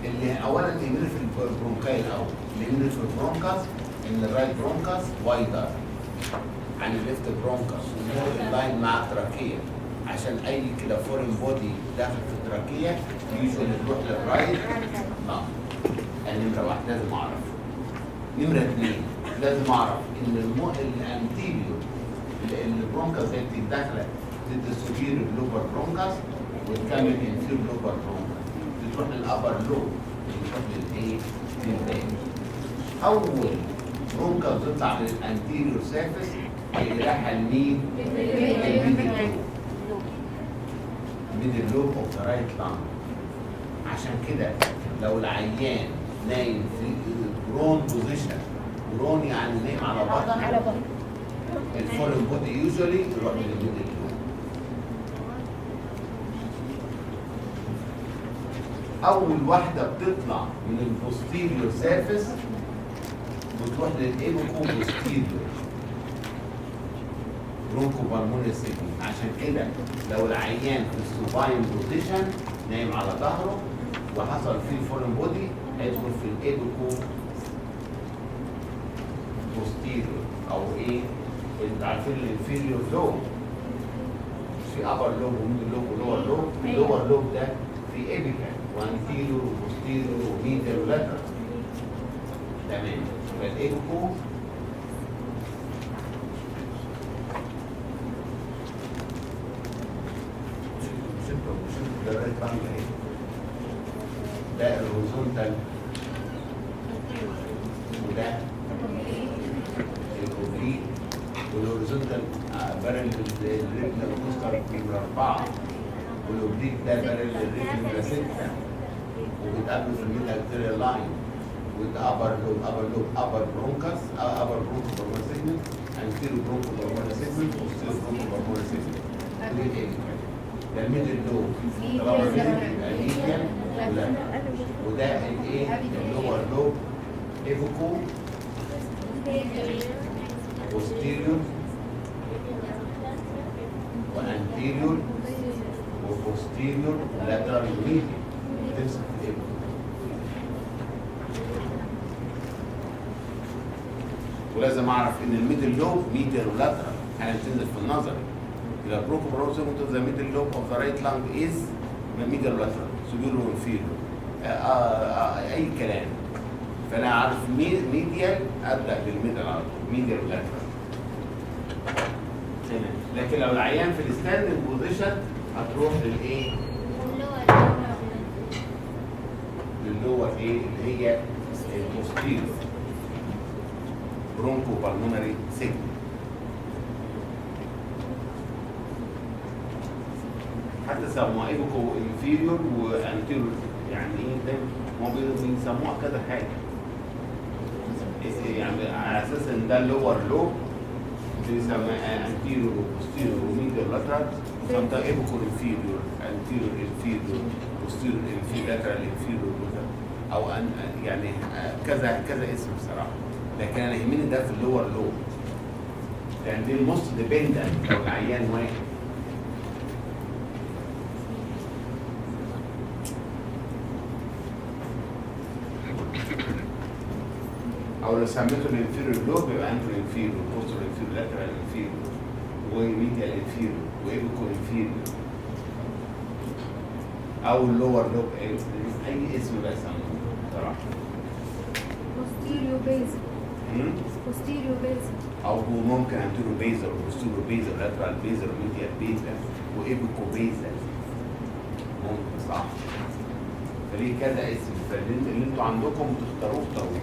اللي اولا يهمني في البرونكاي الاول، اللي يهمني في البرونكاس ان الرايت برونكاس وايدر عن الليفت برونكاس ومور اللاين مع التراكيه عشان اي كده فورين بودي داخل في التراكيه يوجوالي تروح للرايت. النمرة واحد لازم اعرف. نمرة اثنين لازم اعرف ان الانتيريور البرونكاس دي بتدخل ضد السوبيريور لوبر برونكاس وتكمل انفيريور لوبر برونكاس بتروح للابر لوب بتروح للايه؟ للباقي. اول برونكاس بتطلع من الانتيريور سيرفيس رايحه لمين؟ ميدل لوب اوف ذا رايت لانج. عشان كده لو العيان نايم في برون بوزيشن برون يعني نايم على بطن. على بطن. الفورين بودي يوجوالي يروح للميدل لوب. اول واحده بتطلع من البوستيريور سيرفيس بتروح للايبوكو بوستيريور برونكو بالمونري سيجمنت. عشان كده لو العيان في السوباين بوزيشن نايم على ظهره وحصل فيه الفورين بودي هيدخل في الايبوكو بوستيريور او ايه؟ انتوا عارفين الانفيريور لوب في ابر لوب وميدل لوب ولور لوب. اللور لوب ده في ايبيكال وانتيريور وبوستيريور وميدل ولاترال. تمام. فالايبوكو ده الرايت بانج اهي. ده الهوريزونتال وده الاوبليك والهوريزونتال بارل للرجل الوسطى نمرة 4 والاوبليك ده بارل للرجل نمرة 6 وبيتقابلوا في الميد ارتيريال لاين والابر لوب ابر برونكس ابر برونكو بالمونري سيجمنت انتيريور برونكو بالمونري سيجمنت وستيريور برونكو بالمونري سيجمنت. ده الميدل لوب طالما ميدل يبقى ميديال ولا وده الايه اللور لوب ايفوكو posterior وانتيريور وبوستيريور lateral medial تمسك الايبوكو. ولازم اعرف ان الميدل لوب ميديال ولاترال حاجه بتنزل في النظر. يبقى بروكو بروسيموت ذا ميدل لوب اوف ذا رايت لانج از ميديال ولاترال سوبيريور وانفيريور اي كلام. فانا عارف ميديال ابدا بالميدل على طول ميديال ولاترال. لكن لو العيان في الستاندنج بوزيشن هتروح للايه؟ للور ايه اللي هي البوستيريور برونكو بالمونري سيجمنت. حتى سموها ايبوكو انفيريور وانتيريور يعني ايه ده؟ هم بيسموها كذا حاجه. يعني على اساس ان ده اللور لوب بيسمى انتيريور وبوستيريور وميديال لاترال وسمتها ايبوكو انفيريور انفيريور بوستيريور انفيريور لاترال انفيريور او يعني كذا اسم بصراحه. لكن انا يهمني ده في اللور لوب لان دي الموست ديبندنت لو العيان واقف. او لو سميته الانفيريور لوب يبقى انترو انفيريور بوستر انفيريور لاترال انفيريور وميديال انفيريور وايبوكو انفيريور او اللور لوب اي اسم بقى يسموه بصراحه. posterior basal posterior basal او ممكن انترو بيزل وبوستيريور بيزل لاترال بيزل وميديال بيزل وايبوكو بيزل ممكن صح. فليه كذا اسم؟ فاللي انتوا عندكم تختاروه اختاروه.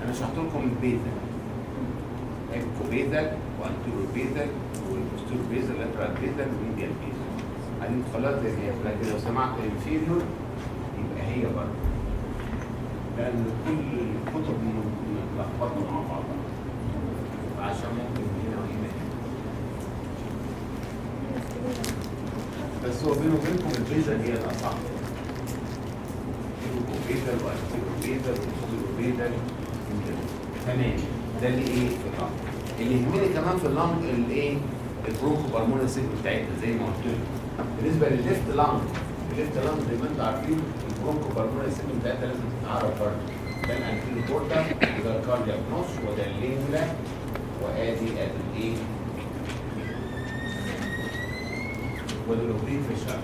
انا شرحت لكم البيزل ايبوكو بيزل وانترو بيزل والبوستيريور بيزل لاترال بيزل وميديال بيزل. عايزين تخلوها زي هي. لكن لو سمعت انفيريور يبقى هي برضه لان كل الكتب ملخبطه مع بعضها عشان ممكن هنا وهنا. بس هو بينه وبينكم البيزل هي الاصح. ايبوكو بيزل وانترو بيزل وبوستيريور بيزل. تمام. ده اللي ايه في اللنج. اللي يهمني كمان في اللنج الايه؟ البرونكو بالمونري سيجمنت بتاعتنا زي ما قلت لكم. بالنسبه للليفت لانج زي ما انتم عارفين البرونكو بالمونري سيجمنت بتاعتها لازم تتعرف برضه. ده الانتيريور بورتا وده الكاردياك نوش وده اللينجولا وادي الايه؟ وده الاوبليك فيشر.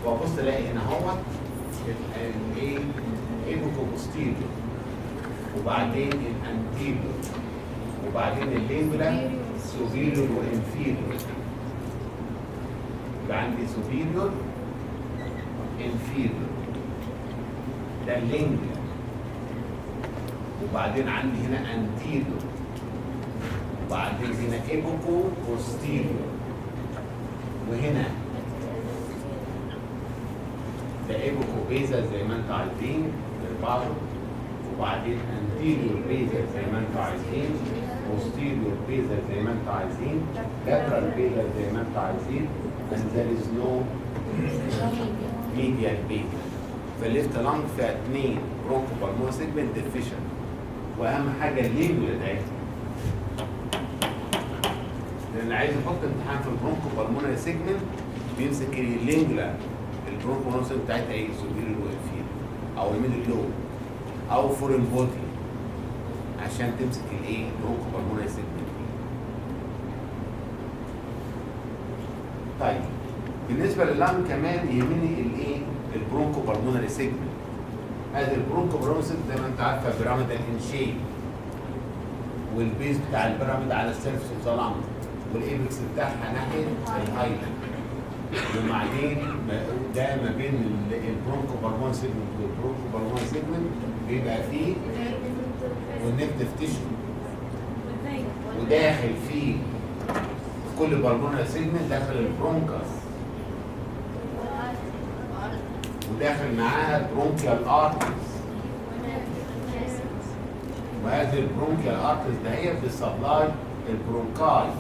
وابص الاقي هنا اهوت الايه؟ ايبوكو بوستيريور وبعدين الانتيريور وبعدين اللينجولا سوبيريور وانفيريور. يبقى عندي سوبيريور انفيريور ده اللينجولا وبعدين عندي هنا انتيريور وبعدين هنا ايبوكو بوستيريور وهنا ده ايبوكو بيزل زي ما انتم عارفين للبعض وبعدين anterior basal زي ما انتوا عايزين، posterior basal زي ما انتوا عايزين، lateral basal زي ما انتوا عايزين، and there is no medial basal. فالليفت لانج فيها 2 برونكو بالمونري سيجمنت ديفيشن، واهم حاجه اللينجولا ده، لان عايز يحط امتحان في البرونكو بالمونري سيجمنت بيمسك اللينجولا البرونكو بالمونري سيجمنت بتاعتها ايه؟ سوبيريور وانفيريور او الميدل لوب او فورين بودي عشان تمسك الايه؟ البرونكو بالمونري سيجمنت. طيب بالنسبه لللانج كمان يهمني الايه؟ البرونكو بالمونري سيجمنت. هذا البرونكو بالمونري سيجمنت زي ما انت عارفه بيراميدال ان شيب، والبيز بتاع البيراميد على السيرفس اوف ذا لانج، والايبكس بتاعها ناحيه الهايلاند، وبعدين ده ما بين البرونكو بالمونري سيجمنت والبرونكو بالمونري سيجمنت بيبقى فيه والنكتف تيشو، وداخل فيه كل بالمونري سيجمنت داخل البرونكاس، وداخل معاها برونكيال ارترز، وهذه البرونكيال ارترز دهيت بتسبلاي البرونكاي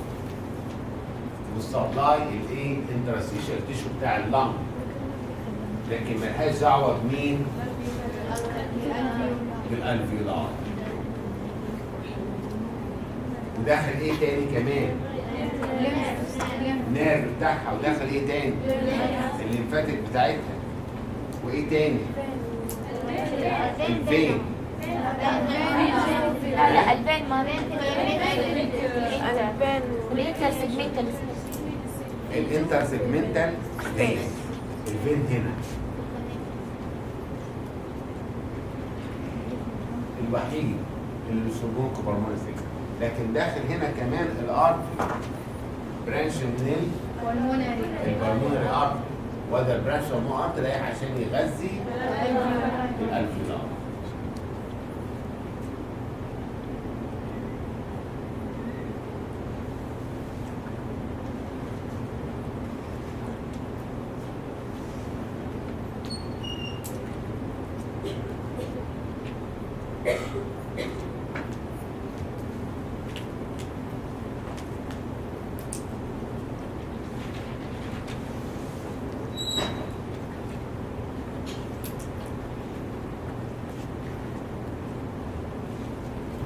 والسبلاي الايه؟ انترستيشال تيشو بتاع اللنج، لكن ملهاش دعوه بمين؟ بالالفيولار. وداخل ايه تاني كمان؟ النيرف بتاعها، وداخل ايه تاني؟ الليمفاتيك بتاعتها، وايه تاني؟ الفين. لا البين ما البين الانترسيجمنتال الانترسيجمنتال فين؟ الفين هنا الوحيد اللي يسموه بالمونري سيجمنت، لكن داخل هنا كمان الارتري برانش من البالمونري ارتري، وهذا البرانش سموه ارتري عشان يغذي الالفيولار.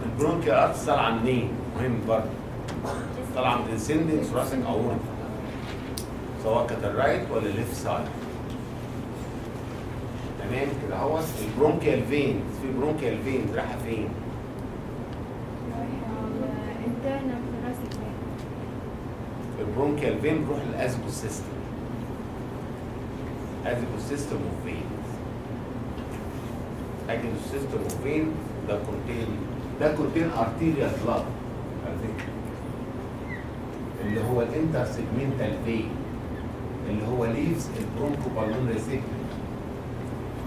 البرونكيال ارتس طالعه منين؟ مهم برضه. طالعه من السندنج ثوراسيك اورتا، سواء كانت الرايت ولا الليفت سايد. تمام كده اهوت. البرونكيال فين، في برونكيال فين رايحه فين؟ البرونكيال فين بتروح للازيكو سيستم. ازيكو سيستم اوف فين. ازيكو سيستم اوف فين ده كونتين ارتيريال بلاد على فكره، اللي هو الانتر سيجمنتال فين، اللي هو ليفز البرونكو بالمونري سيجمنت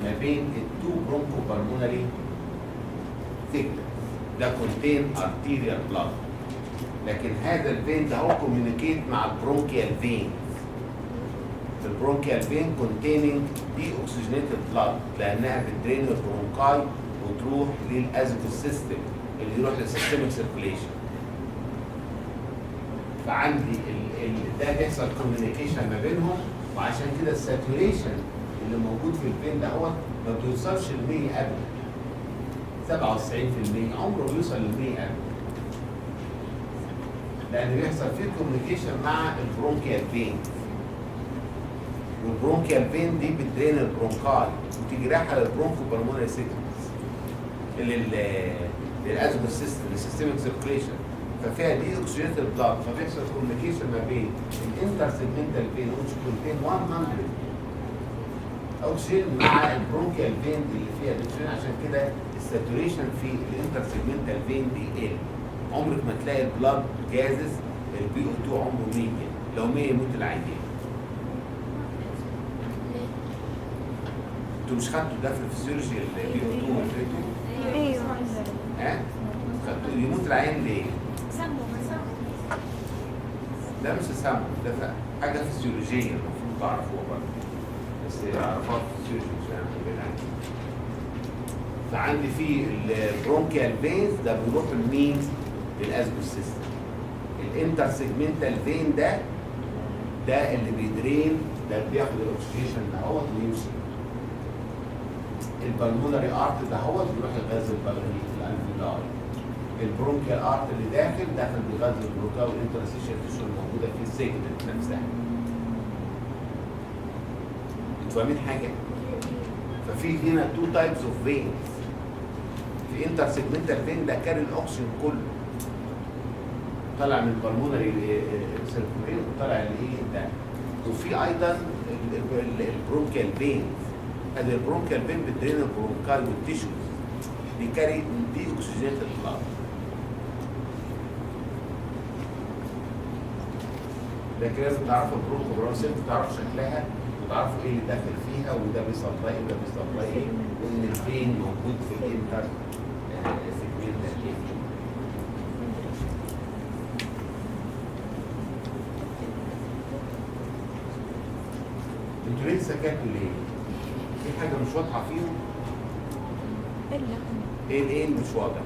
ما بين التو برونكو بالمونري سيجمنت، ده كونتين ارتيريال بلاد. لكن هذا الفين ده هو كوميونيكيت مع البرونكيال فين. البرونكيال فين كونتيننج دي اوكسجينيتد بلاد، لانها بتدرين البرونكاي وتروح للازيكو سيستم اللي يروح للسيستميك سيركوليشن. فعندي ده بيحصل كوميونيكيشن ما بينهم، وعشان كده الساتوريشن اللي موجود في الفين ده هو ما بيوصلش ل 100 ابدا. 97% عمره بيوصل ل 100 ابدا. لان بيحصل فيه كوميونيكيشن مع البرونكيال فين. والبرونكيال فين دي بتدرين البرونكاي وتيجي رايحه للبرونكو بالمونري سيجمنتس للازيكو سيستم للسيستميك سيركوليشن، ففيها دي اوكسجينيتد بلاد، فبيحصل كوميونيكيشن ما بين الانتر سيجمنتال فين which contain 100 اوكسجين مع البرونكيال فين اللي فيها ديكسجين. عشان كده الساتوريشن في الانتر سيجمنتال فين بيقل. عمرك ما تلاقي البلاد جازز البي او 2 عمره 100، لو 100 يموت العيان. انتوا مش خدتوا ده في الفسيولوجي البي او 2 والفريتو؟ ايوه. ها؟ خدتوا يموت العيان ليه؟ ده مش تسمم، ده حاجه فسيولوجيه المفروض تعرفوها برضه، بس يعرفوها في الفسيولوجي مش هنعمل فعندي في البرونكيال فينز ده بيروح لمين؟ للازموس سيستم. الانتر سيجمنتال فين ده اللي بيدرين، ده بياخد الاكسجين دهوت ويمشي. البلمونري ارت دهوت بيروح لغاز البلغي الالفيولاي. البرونكيال ارت اللي داخل بغاز البروكا والانترستيشن تيشو الموجوده في السيجمنت نفسها. انتوا فاهمين حاجه؟ ففي هنا تو تايبس اوف فينز. في انتر سيجمنتال فين ده كاري الاكسجين كله طلع من البلمونري سيركولين وطلع الايه ده. وفي ايضا البرونكيال فين. هذه البرونكيال فين بتدرين البرونكاي والتيشوز دي كاري دي اكسجينات البلاد. لكن لازم تعرفوا البرونكوبرانسيل، تعرفوا شكلها وتعرفوا ايه اللي داخل فيها وده بيسبلاي وده بيسبلاي ايه، وان الفين موجود في الانتر سيجمنتال فين. انتوا ليه سكتوا ليه؟ في حاجة مش واضحة فيهم؟ ايه اللي مش واضح؟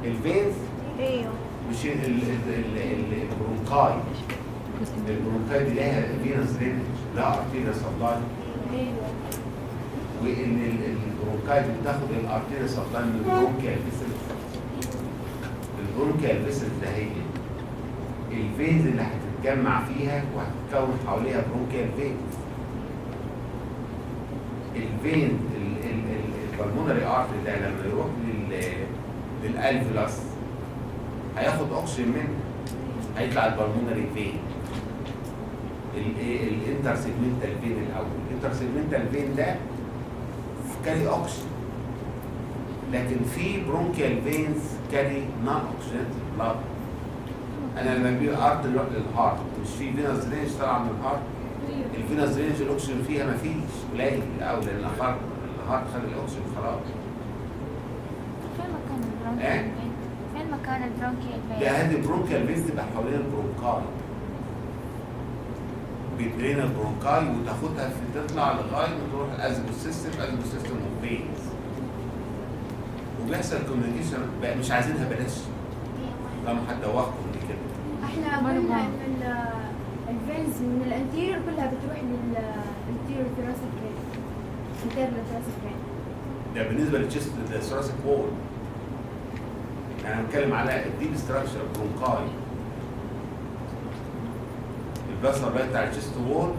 الفينز؟ ايوه مش البرونكاي. البرونكاي دي لها فينس رينج، لها ارتيريا سبلاي. ايوه والبرونكاي دي بتاخد الارتيريا سبلاي من البرونكيال فيسل. البرونكيال فيسل ده هي الفينز اللي هتتجمع فيها وهتتكون حواليها برونكيال فينز. الفين البلمونري ارتري ده لما يروح للالفيولاس هياخد اكسجين منه، هيطلع البلمونري فين. الانتر سيجمنتال فين الاول. الانتر سيجمنتال فين ده كاري اكسجين، لكن في برونكيال فينز كاري نون اوكسجين بلاد. انا لما بيجي ارت يروح للهارت، مش في فينس رينج طالعه من الهارت. الفينس رينج الاكسجين فيها ما فيش، قليل الاول لان الهارت خد الاكسجين خلاص. فين مكان البرونكيال فين؟ فين مكان البرونكيال فين؟ ده هذه البرونكيال فين تبقى حوالين البرونكاي، بتدرين البرونكاي وتاخدها تطلع لغايه ما تروح الازموس سيستم وفينز، وبيحصل كوميونيكيشن. مش عايزينها بلاش طالما حد واخده دي كده. احنا قلنا ان الفينز من الانتيريور كلها بتروح للانتيريور ثوراسيك فين. انترنال ثوراسيك فين. ده بالنسبه للتشست الثوراسيك وول. انا بتكلم على الديب ستراكشر برونكاي. البصر بقى بتاع التشست وول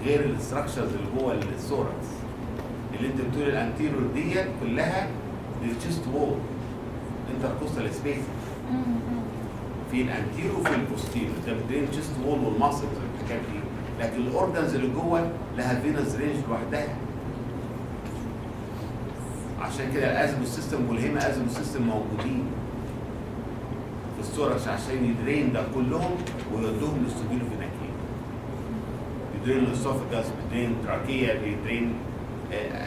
غير الاستراكشرز اللي جوه الثوركس. اللي انت بتقول الانتيريور ديت كلها للتشست وول، انتركوستال سبيس. في الانتيرو وفي البوستيرو، ده بتدين تشست وول والماسلز والحاجات دي. لكن الاورجنز اللي جوه لها فينس رينج لوحدها. عشان كده الازموس سيستم والهيما ازموس سيستم موجودين في الثوركس عشان يدرين ده كلهم ويودوهم للسبيلو فيناكيا. يدرين الاسوفاجاس، بيدرين تراكيه، بيدرين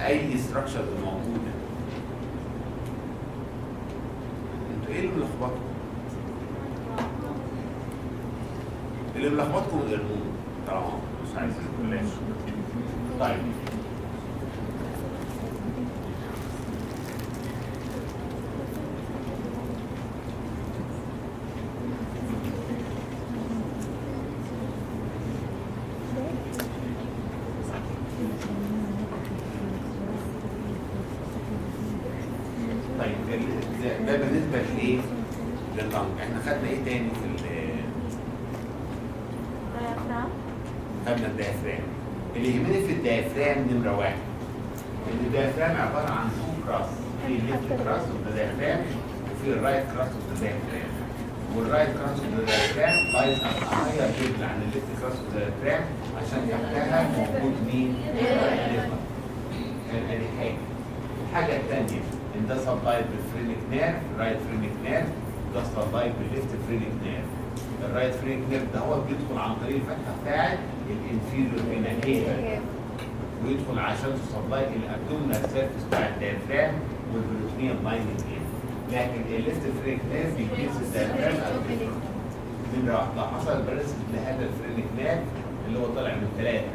اي ستراكشرز موجوده. انتوا ايه اللي ملخبطكم؟ اللي ملخبطكم الهرمون طبعا مش عايز كلاش. طيب ده بالنسبه لايه؟ للطنج. احنا خدنا ايه تاني في خدنا الديافرام. اللي يهمني في الديافرام نمره واحد ان الديافرام عباره عن تو كراس، في الليفت كراس اوف ذا ديافرام وفي الرايت كراس اوف ذا ديافرام. والرايت كراس اوف ذا ديافرام لايز ات هاير ليفل عن الليفت كراس اوف ذا ديافرام عشان تحتها موجود مين؟ الليفر. ادي حاجه. الحاجه الثانيه ان ده سبلايد بالفرينك نيرف، رايت فرينك نيرف، ده سبلايد بالليفت فرينك نيرف. الرايت فرينك نيرف ده هو بيدخل عن طريق الفتحه بتاعت الانفيريور فينا ويدخل عشان تسبلاي الابدومينال سيرفيس بتاع الديافرام والبروتينيال لايننج. لكن الليفت فرينك نيرف بيجيز الديافرام نمره واحده. حصل برنس لهذا الفرينك نيرف اللي هو طالع من ثلاثه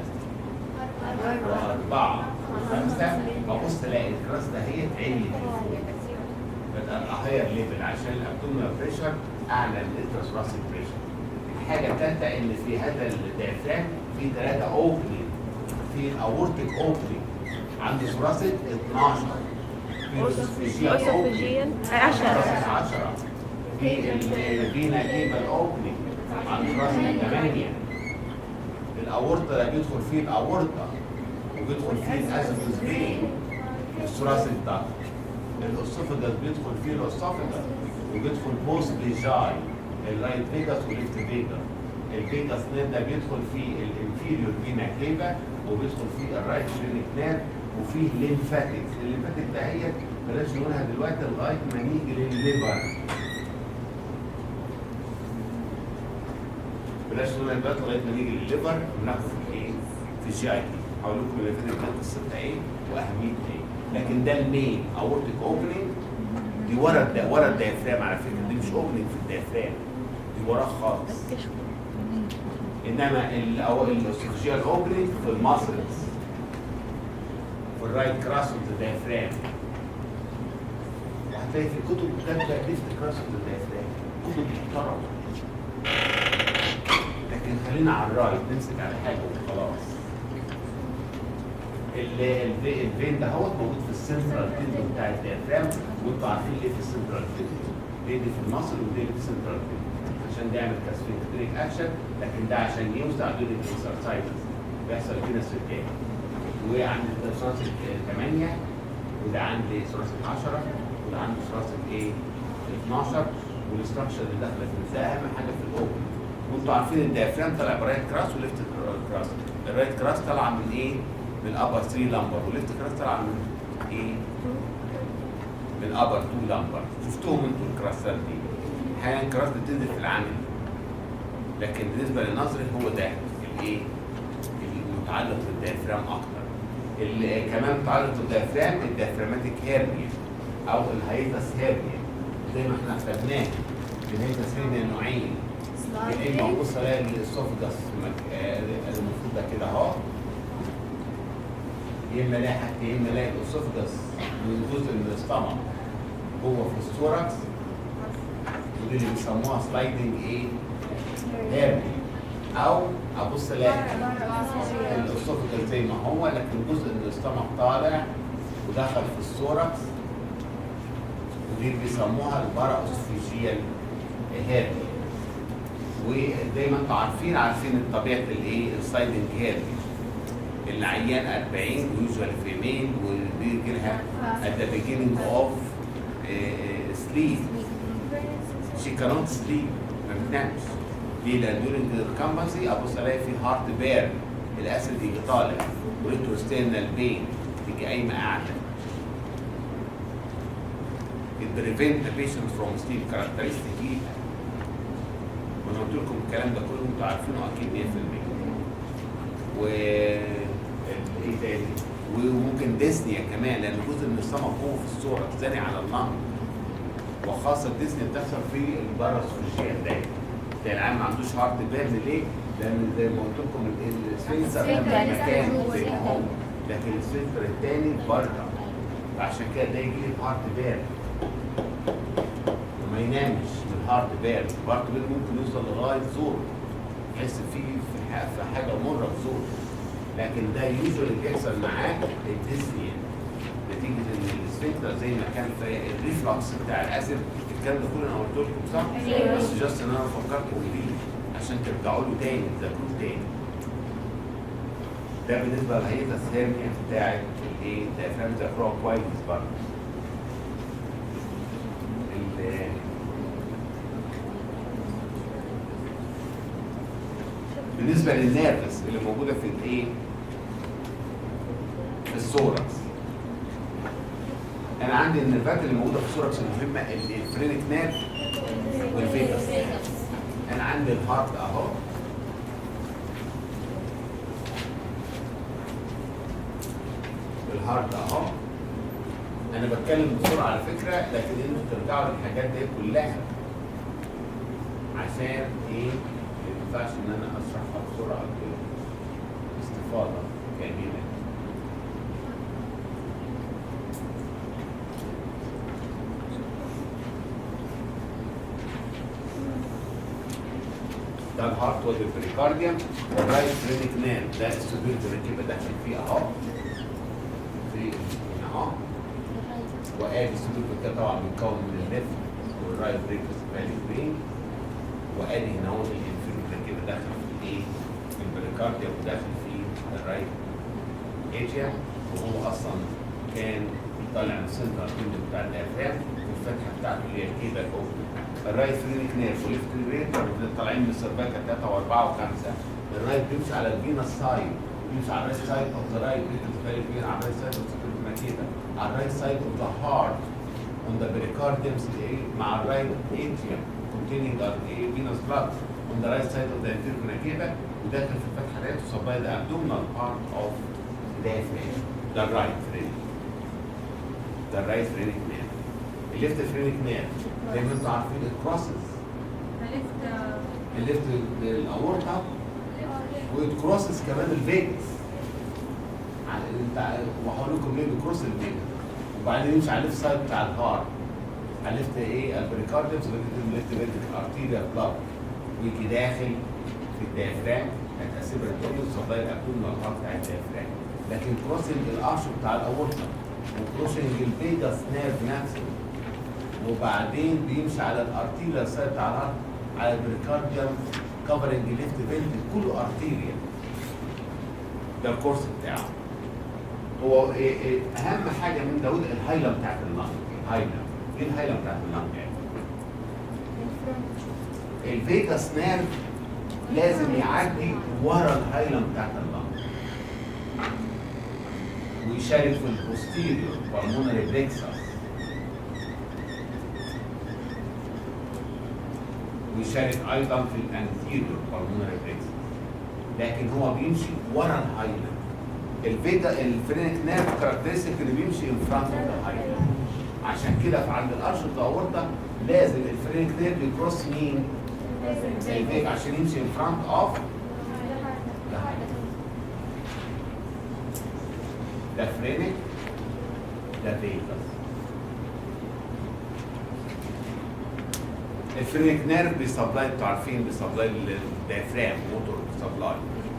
وأربعة وخمسة، أبص ألاقي الكراس ده هي تعلي بدأ هاير ليفل عشان الأبدومينال بريشر أعلى من الانتراسوراسيك بريشر. الحاجة الثالثة إن في هذا الديافرام في 3 أوبننج، في الأورتيك أوبننج عند ثوراسيك 12، في الأسوفيجيال أوبننج 10، في الفينا كيبل أوبننج عند ثوراسيك 8. الأورطة ده بيدخل فيه الأورطة وبيدخل فيه الأسوفيس فين الثوراسيك داكت. الأسوفيجاس بيدخل فيه الأسوفيجاس وبيدخل بوست بيجاي الرايت فيجاس والليفت فيجاس. الفيجاس نير ده بيدخل فيه الانفيريور فينا كيفا وبيدخل فيه الرايت فينيك نير وفيه ليمفاتكس. الليمفاتيك دهيت بلاش نقولها دلوقتي لغايه ما نيجي للليفر. بلاش نقولها دلوقتي لغايه ما نيجي للليفر وناخد ايه في الجي اي تي. هقول لكم الليمفاتيك دي قصتها ايه واهميتها ايه. لكن ده المين اورتيك اوبننج دي ورا الديافرام على فكره، دي مش اوبننج في الديافرام، دي وراه خالص. انما الاسوفيجيال اوبننج في الماسلز في الرايت كراس اوف ذا ديافرام. وهتلاقي في كتب كاتبه ليفت كراس اوف ذا ديافرام، كتب محترمه. لكن خلينا على الرايت نمسك على حاجه وخلاص. الفين ده هو موجود في السنترال تندون بتاع الديافرام، وانتوا عارفين ليه في السنترال تندون؟ ليه دي في المصل ودي في السنترال تندون؟ عشان ده يعمل كاسفينتريك اكشن، لكن ده عشان يوسع دول الاكسرسايزز بيحصل فينا سيركات. وعند ثوراسيك 8 وده عندي ثوراسيك 10 وده عندي ثوراسيك 12 والاستراكشر اللي داخله فيه ده اهم حاجه في الاوبن. وانتوا عارفين الديافرام طالع برايت كراس وليفت كراس. الرايت كراس طالعه من ايه؟ من الابر 3 لامبر، والليفت كراس طالعه من ايه؟ من الابر 2 لامبر. شفتوهم انتوا الكراسات دي؟ احيانا الكراس بتنزل في العمل، لكن بالنسبه للنظري هو ده الايه؟ المتعلق بالديافرام اكتر. اللي كمان متعلق بالديافرام الديافراماتيك هيرنيا او الهايتس هيرنيا زي ما احنا خدناه. الهايتس هيرنيا نوعين، يا اما بص الاقي الاسوفجاس المفروض ده كده اهو، يا اما الاقي حاجتين، يا اما الاقي الاسوفجاس من جزء من الاستمك هو في الثوركس ودي اللي بيسموها سلايدنج ايه؟ هيرنيا. او ابص الاقي الاسوفجاس زي ما هو لكن جزء من الاستمك طالع ودخل في الثوركس ودي بيسموها البارا اسوفيجيال هيرنيا. وزي ما انتم عارفين طبيعه الايه؟ السلايدنج هيرنيا. العيان 40 ويوجوالي فيميل وبيجي لها at the beginning of sleep. She cannot sleep، ما بتنامش. ليه؟ لأن during the recumbency أبص ألاقي في هارت بير، الأسيد يجي طالع، وريتروستيرنال بين، تيجي قايمة قاعدة. It prevent the patient from sleep characteristic ليها. وأنا قلت لكم الكلام ده كله أنتوا عارفينه أكيد 100%. ايه تاني؟ وممكن ديسنيا كمان لان جزء من السمك هو في الصوره ثاني على اللنج، وخاصه الديسنيا بتحصل في الباراسوفيجيال ده. ده العيان ما عندوش هارت بيرن ليه؟ لان زي ما قلت لكم السفنكتر مكان زي ما هو، لكن السفنكتر الثاني بره، فعشان كده ده يجي لي هارت بيرن وما ينامش من الهارت بيرن. الهارت بيرن ممكن يوصل لغايه زور، يحس فيه في حاجه مره في زور، لكن ده يوجوالي بيحصل معاه الديسنيا نتيجه ان السفنكتر زي ما كان في الريفلكس بتاع الاسيد. الكلام ده كله انا قلت لكم صح؟ بس جاست ان انا فكرتكم بيه عشان ترجعوا له تاني تذاكروه تاني. ده بالنسبه للهيئه الثانيه بتاعت الايه؟ الديافرام ذاكروها كويس برضه. بالنسبه للنيرفس اللي موجوده في الايه؟ في الثوركس. انا عندي النيرفات اللي موجوده في الثوركس المهمه الفرينك نيرف والفيجاس. انا عندي الهارت اهو، الهارت اهو. انا بتكلم بسرعه على فكره، لكن انتوا ترجعوا للحاجات دي كلها عشان ايه؟ ما ينفعش ان انا اشرحها بسرعه باستفاضه كامله. ده الهارت وده البريكارديوم. الرايت فرينك نيرف ده السوبر كده داخل فيه اهو، في هنا اهو. وادي السوبر كده طبعا بيتكون من الليفت والرايت بريكس فاليك برين. وادي هنا هو الانفيريور كده داخل في ايه؟ في البريكارديوم وداخل في الرايت اتريا. وهو اصلا كان طالع من السنترال كيندم بتاع الديافرام والفتحه بتاعته اللي هي كده فوق. الرايت فرينك نيرف والليفت ريتر طالعين من السيرفايكا 3 و4 و5. الرايت بيمشي على الفينس سايد، بيمشي على الرايت سايد اوف ذا رايت بريكس فاليك برين، على الرايت سايد اوف ذا كده، على الرايت سايد اوف ذا هارت on the pericardium مع الرايت اتريوم containing the venous blood on the right side of the anterior vena cava وداخل في الفتحه ديت supply the abdominal part of the diaphragm. ده الرايت فرينك، ده الرايت فرينك نيرف. الليفت فرينك نيرف زي ما انتم عارفين الكروسز، الليفت الاورطه والكروسز كمان الفيجاس. وهقول لكم ليه بيكروس الفيجاس. وبعدين يمشي على الليفت سايد بتاع الهارت، على الليفت ايه البريكارديوم، الليفت فينتريكل ارتيريا بلاد، ويجي داخل في الديافرام هتقسم الدنيا وصداي الابدومينال بارت بتاع الديافرام. لكن كروسنج الارش بتاع الاورطه وكروسنج الفيجاس نيرف نفسه، وبعدين بيمشي على الارتيريا سايد بتاع الهارت على البريكارديوم كفرنج ليفت فينتريكل كله ارتيريا. ده الكورس بتاعه. هو اهم حاجه من داود الهايله بتاعت اللنج. الهايله ايه الهايله بتاعت اللنج يعني؟ الفيجاس نيرف لازم يعدي ورا الهايله بتاعت اللنج ويشارك في البوستيريور بالمونري بلكسس ويشارك ايضا في الانتيريور بالمونري بلكسس، لكن هو بيمشي ورا الهايله. الفرينك نيرف كاركترستيك اللي بيمشي ان فرونت اوف ذا هايله. عشان كده في عند الارش بتاع الاورطه لازم الفرينك نيرف يكروس مين؟ الفيج عشان يمشي ان فرونت اوف ذا هايله. ده فرينك، ده فيجاس. الفرينك نيرف بيسبلاي، انتوا عارفين بيسبلاي الديافرام موتور سبلاي،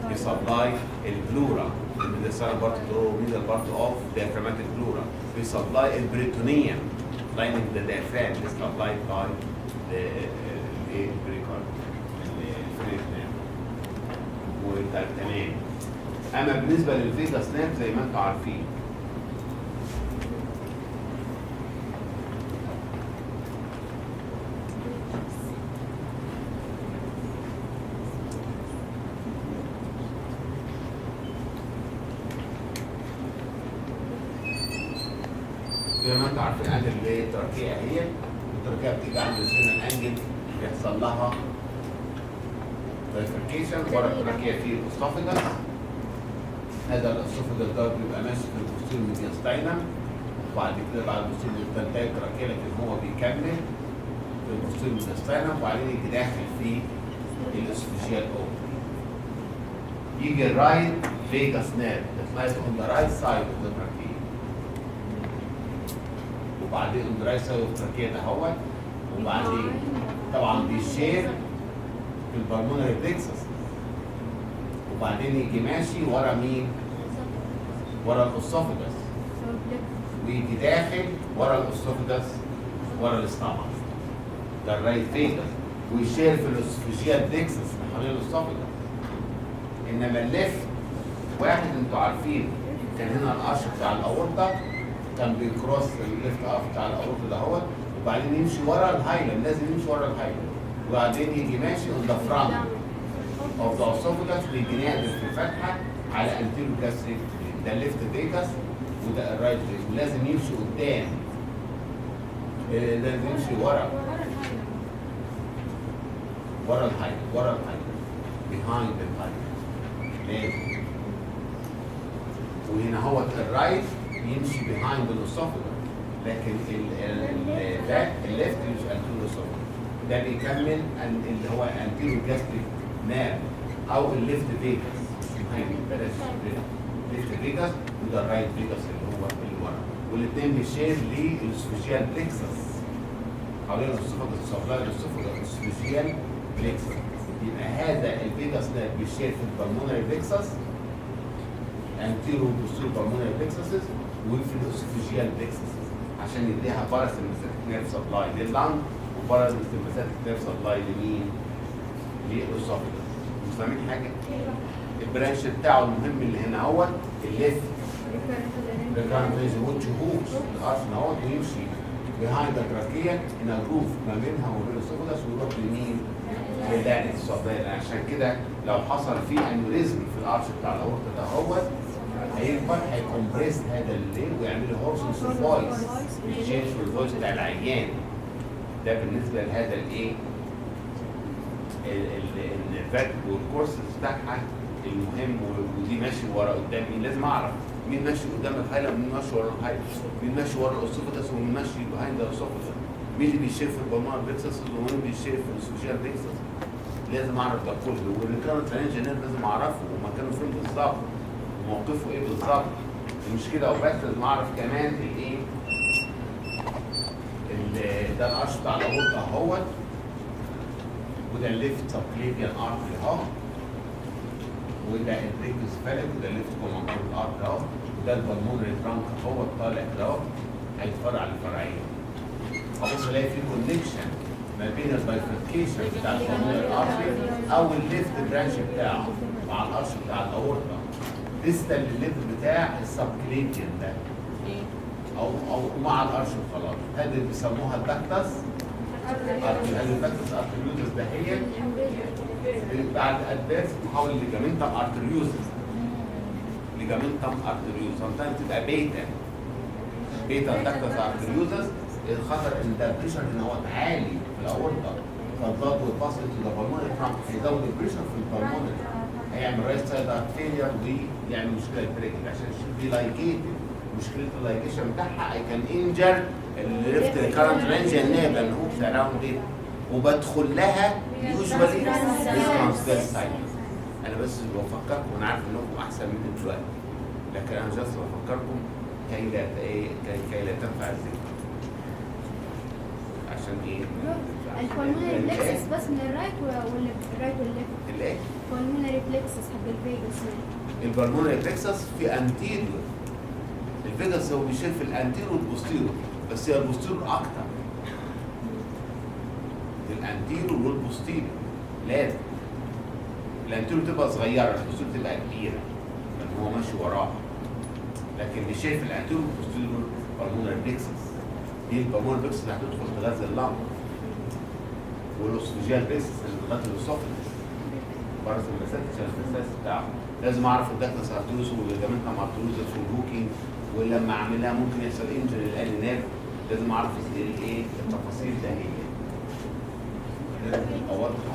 بيسبلاي البلورا من السنه بارت دو ميدل بارت اوف diaphragmatic pleura. بيسبلاي البريتونيوم lining the diaphragm is supplied by the pericardium الفرينك نيرف. وده تمام. اما بالنسبه للفيجاس نيرف زي ما انتوا عارفين زي ما انتوا عارفين ان التركيه اهي، التركيه بتيجي عند السنه الانجل بيحصل لها بيفركيشن. ورا التركيه في الاسوفيجاس، هذا الاسوفيجاس ده بيبقى ماشي في البوستيريور ميدياستاينم، وبعد كده بعد البوستيريور بتنتهي التركيه، لكن هو بيكمل في البوستيريور ميدياستاينم وبعدين يجي داخل في الاسوفيجيال اوبن. يجي الرايت فيجاس نيرف that lies on the right side of the trachea. وبعدين اندراي سايد اوف تركيا دهوت، وبعدين طبعا بيشير في البلمونري بلكسس، وبعدين يجي ماشي ورا مين؟ ورا الاسوفيجاس، ويجي داخل ورا الاسوفيجاس ورا الاستامك. ده الرايت فيجاس، ويشير في الاسوفيجيال بلكسس من حوالين الاسوفيجاس. انما الليفت واحد انتوا عارفين كان هنا القش بتاع الاورطه كان بيكروس الليفت اب بتاع الاورطه دهوت، وبعدين يمشي ورا الهايلم، لازم يمشي ورا الهايلم، وبعدين يجي ماشي اون ذا فرونت اوف ذا اسوفيجاس، بيجي نازل في الفتحه على انتيريور جاستريك. ده الليفت فيجاس وده الرايت فيجاس، ولازم يمشي قدام، لازم يمشي ورا الهايلم، ورا الهايلم behind الهايلم لازم. وهنا هو الرايت يمشي behind الاسوفيجاس، لكن الليفت مش انتيريور الاسوفيجاس. ده بيكمل اللي هو انتيريور جاستريك ناب او الليفت فيجاس، بلاش ليفت فيجاس، وده الرايت فيجاس اللي هو اللي ورا، والاثنين بيشير للاسوفيجيال بلكسس حوالين الاسوفيجاس، سبلاي الاسوفيجاس الاسوفيجيال بلكسس. يبقى هذا الفيجاس نيرف بيشير في البلمونري بلكسس انتيرو بوستيرو بالمونري بلكسس وفي الاسوفيجيال بلكسس عشان يديها باراسمباثيك نيرف سبلاي لللنج وباراسمباثيك نيرف سبلاي لمين؟ للاسوفيجاس. مش فاهمين حاجه؟ البرانش بتاعه المهم اللي هنا هو الليفت ريكارنت ريجن which moves الارش اهوت ويمشي behind the trachea in a groove ما بينها وبين الاسوفيجاس ويروح لمين؟ للارنكس الصدريه. عشان كده لو حصل فيه انيوريزم في الارش بتاع الاورطه ده هو هيكبر هيكمبريس هذا الليل ويعمل له هورسنس فويس يشيل في الفويس بتاع العيان. ده بالنسبه لهذا الايه؟ النيرفات والكورسز بتاعها المهم. ودي ماشي ورا قدام مين؟ لازم اعرف مين ماشي قدام الحاله ومين ماشي ورا الحاله، مين ماشي ورا الاسوفيجاس ومين ماشي بيهايند الاسوفيجاس، مين اللي بيشير في البلمونر بلكسس ومين بيشير في الاسوفيجيال بلكسس. لازم اعرف ده كله. والريكارنت انجينير لازم اعرفه ومكانه فين بالظبط وموقفه ايه بالظبط. مش كده وبس، لازم اعرف كمان الايه؟ ده القش بتاع الاورطه اهوت، وده الليفت سبكليفيان ارتري اهو، وده البريكوس فالك، وده الليفت كومانتور ارتري اهو، وده البلمونري ترانك اهو طالع كده اهو هيتفرع لفرعين. هبص الاقي في كونكشن ما بين البايفركيشن بتاع البلمونري ارتري او الليفت برانش بتاعه مع القش بتاع الاورطه ديستال للليفت بتاع السبكليفيان ده او مع القرش وخلاص. هذه اللي بيسموها الدكتس الدكتس ارتريوزس ده هي بعد ادفانس بتحول لجامنتم ارتريوزس. لجامنتم ارتريوزس sometimes تبقى بيتا دكتس ارتريوزس. الخطر ان ده البريشر ان هو عالي في الاورطه فالضغط والفصل الى البلمونري ترانك هيزود البريشر في البلمونري، هيعمل رايت سايد ارت فيلير ويعمل مشكله بريكنج عشان دي لايكيتد. مشكله اللايكيشن بتاعها اي كان انجر الليفت ريكارنت رينج الناب لان هو اراوند ايه وبدخل لها يوجوالي بالترانسفيرس سايد. انا بس بفكركم وانا عارف انكم احسن مني دلوقتي، لكن انا جاست بفكركم كي لا تنفع الذكر. عشان ايه؟ البلمونري بلكسس بس من الرايت ولا الرايت والليفت؟ الايه؟ البلمونري بلكسس حق الفيجاس. البلمونري بلكسس في انتيريور. الفيجاس هو بيشيل في الانتيريور والبوستيريور، بس هي البوستيريور اكتر. الانتيريور والبوستيريور لازم الانتيريور تبقى صغيره، البوستيريور تبقى كبيره لان هو ماشي وراها. لكن اللي شايف الانتيريور والبوستيريور بالمونري بلكسس. دي البلمونري بلكسس اللي هتدخل تغذي اللنج، والاسوفيجيال بلكسس اللي بتغذي الاسوفيجس. باراسمباثيك بتاعه لازم اعرف الدكتس ارتروس والليجامنتم ارتروس والروكينج، ولما اعملها ممكن يحصل انجري للاني نيرف. لازم اعرف الايه التفاصيل ده هي لازم تبقى واضحه.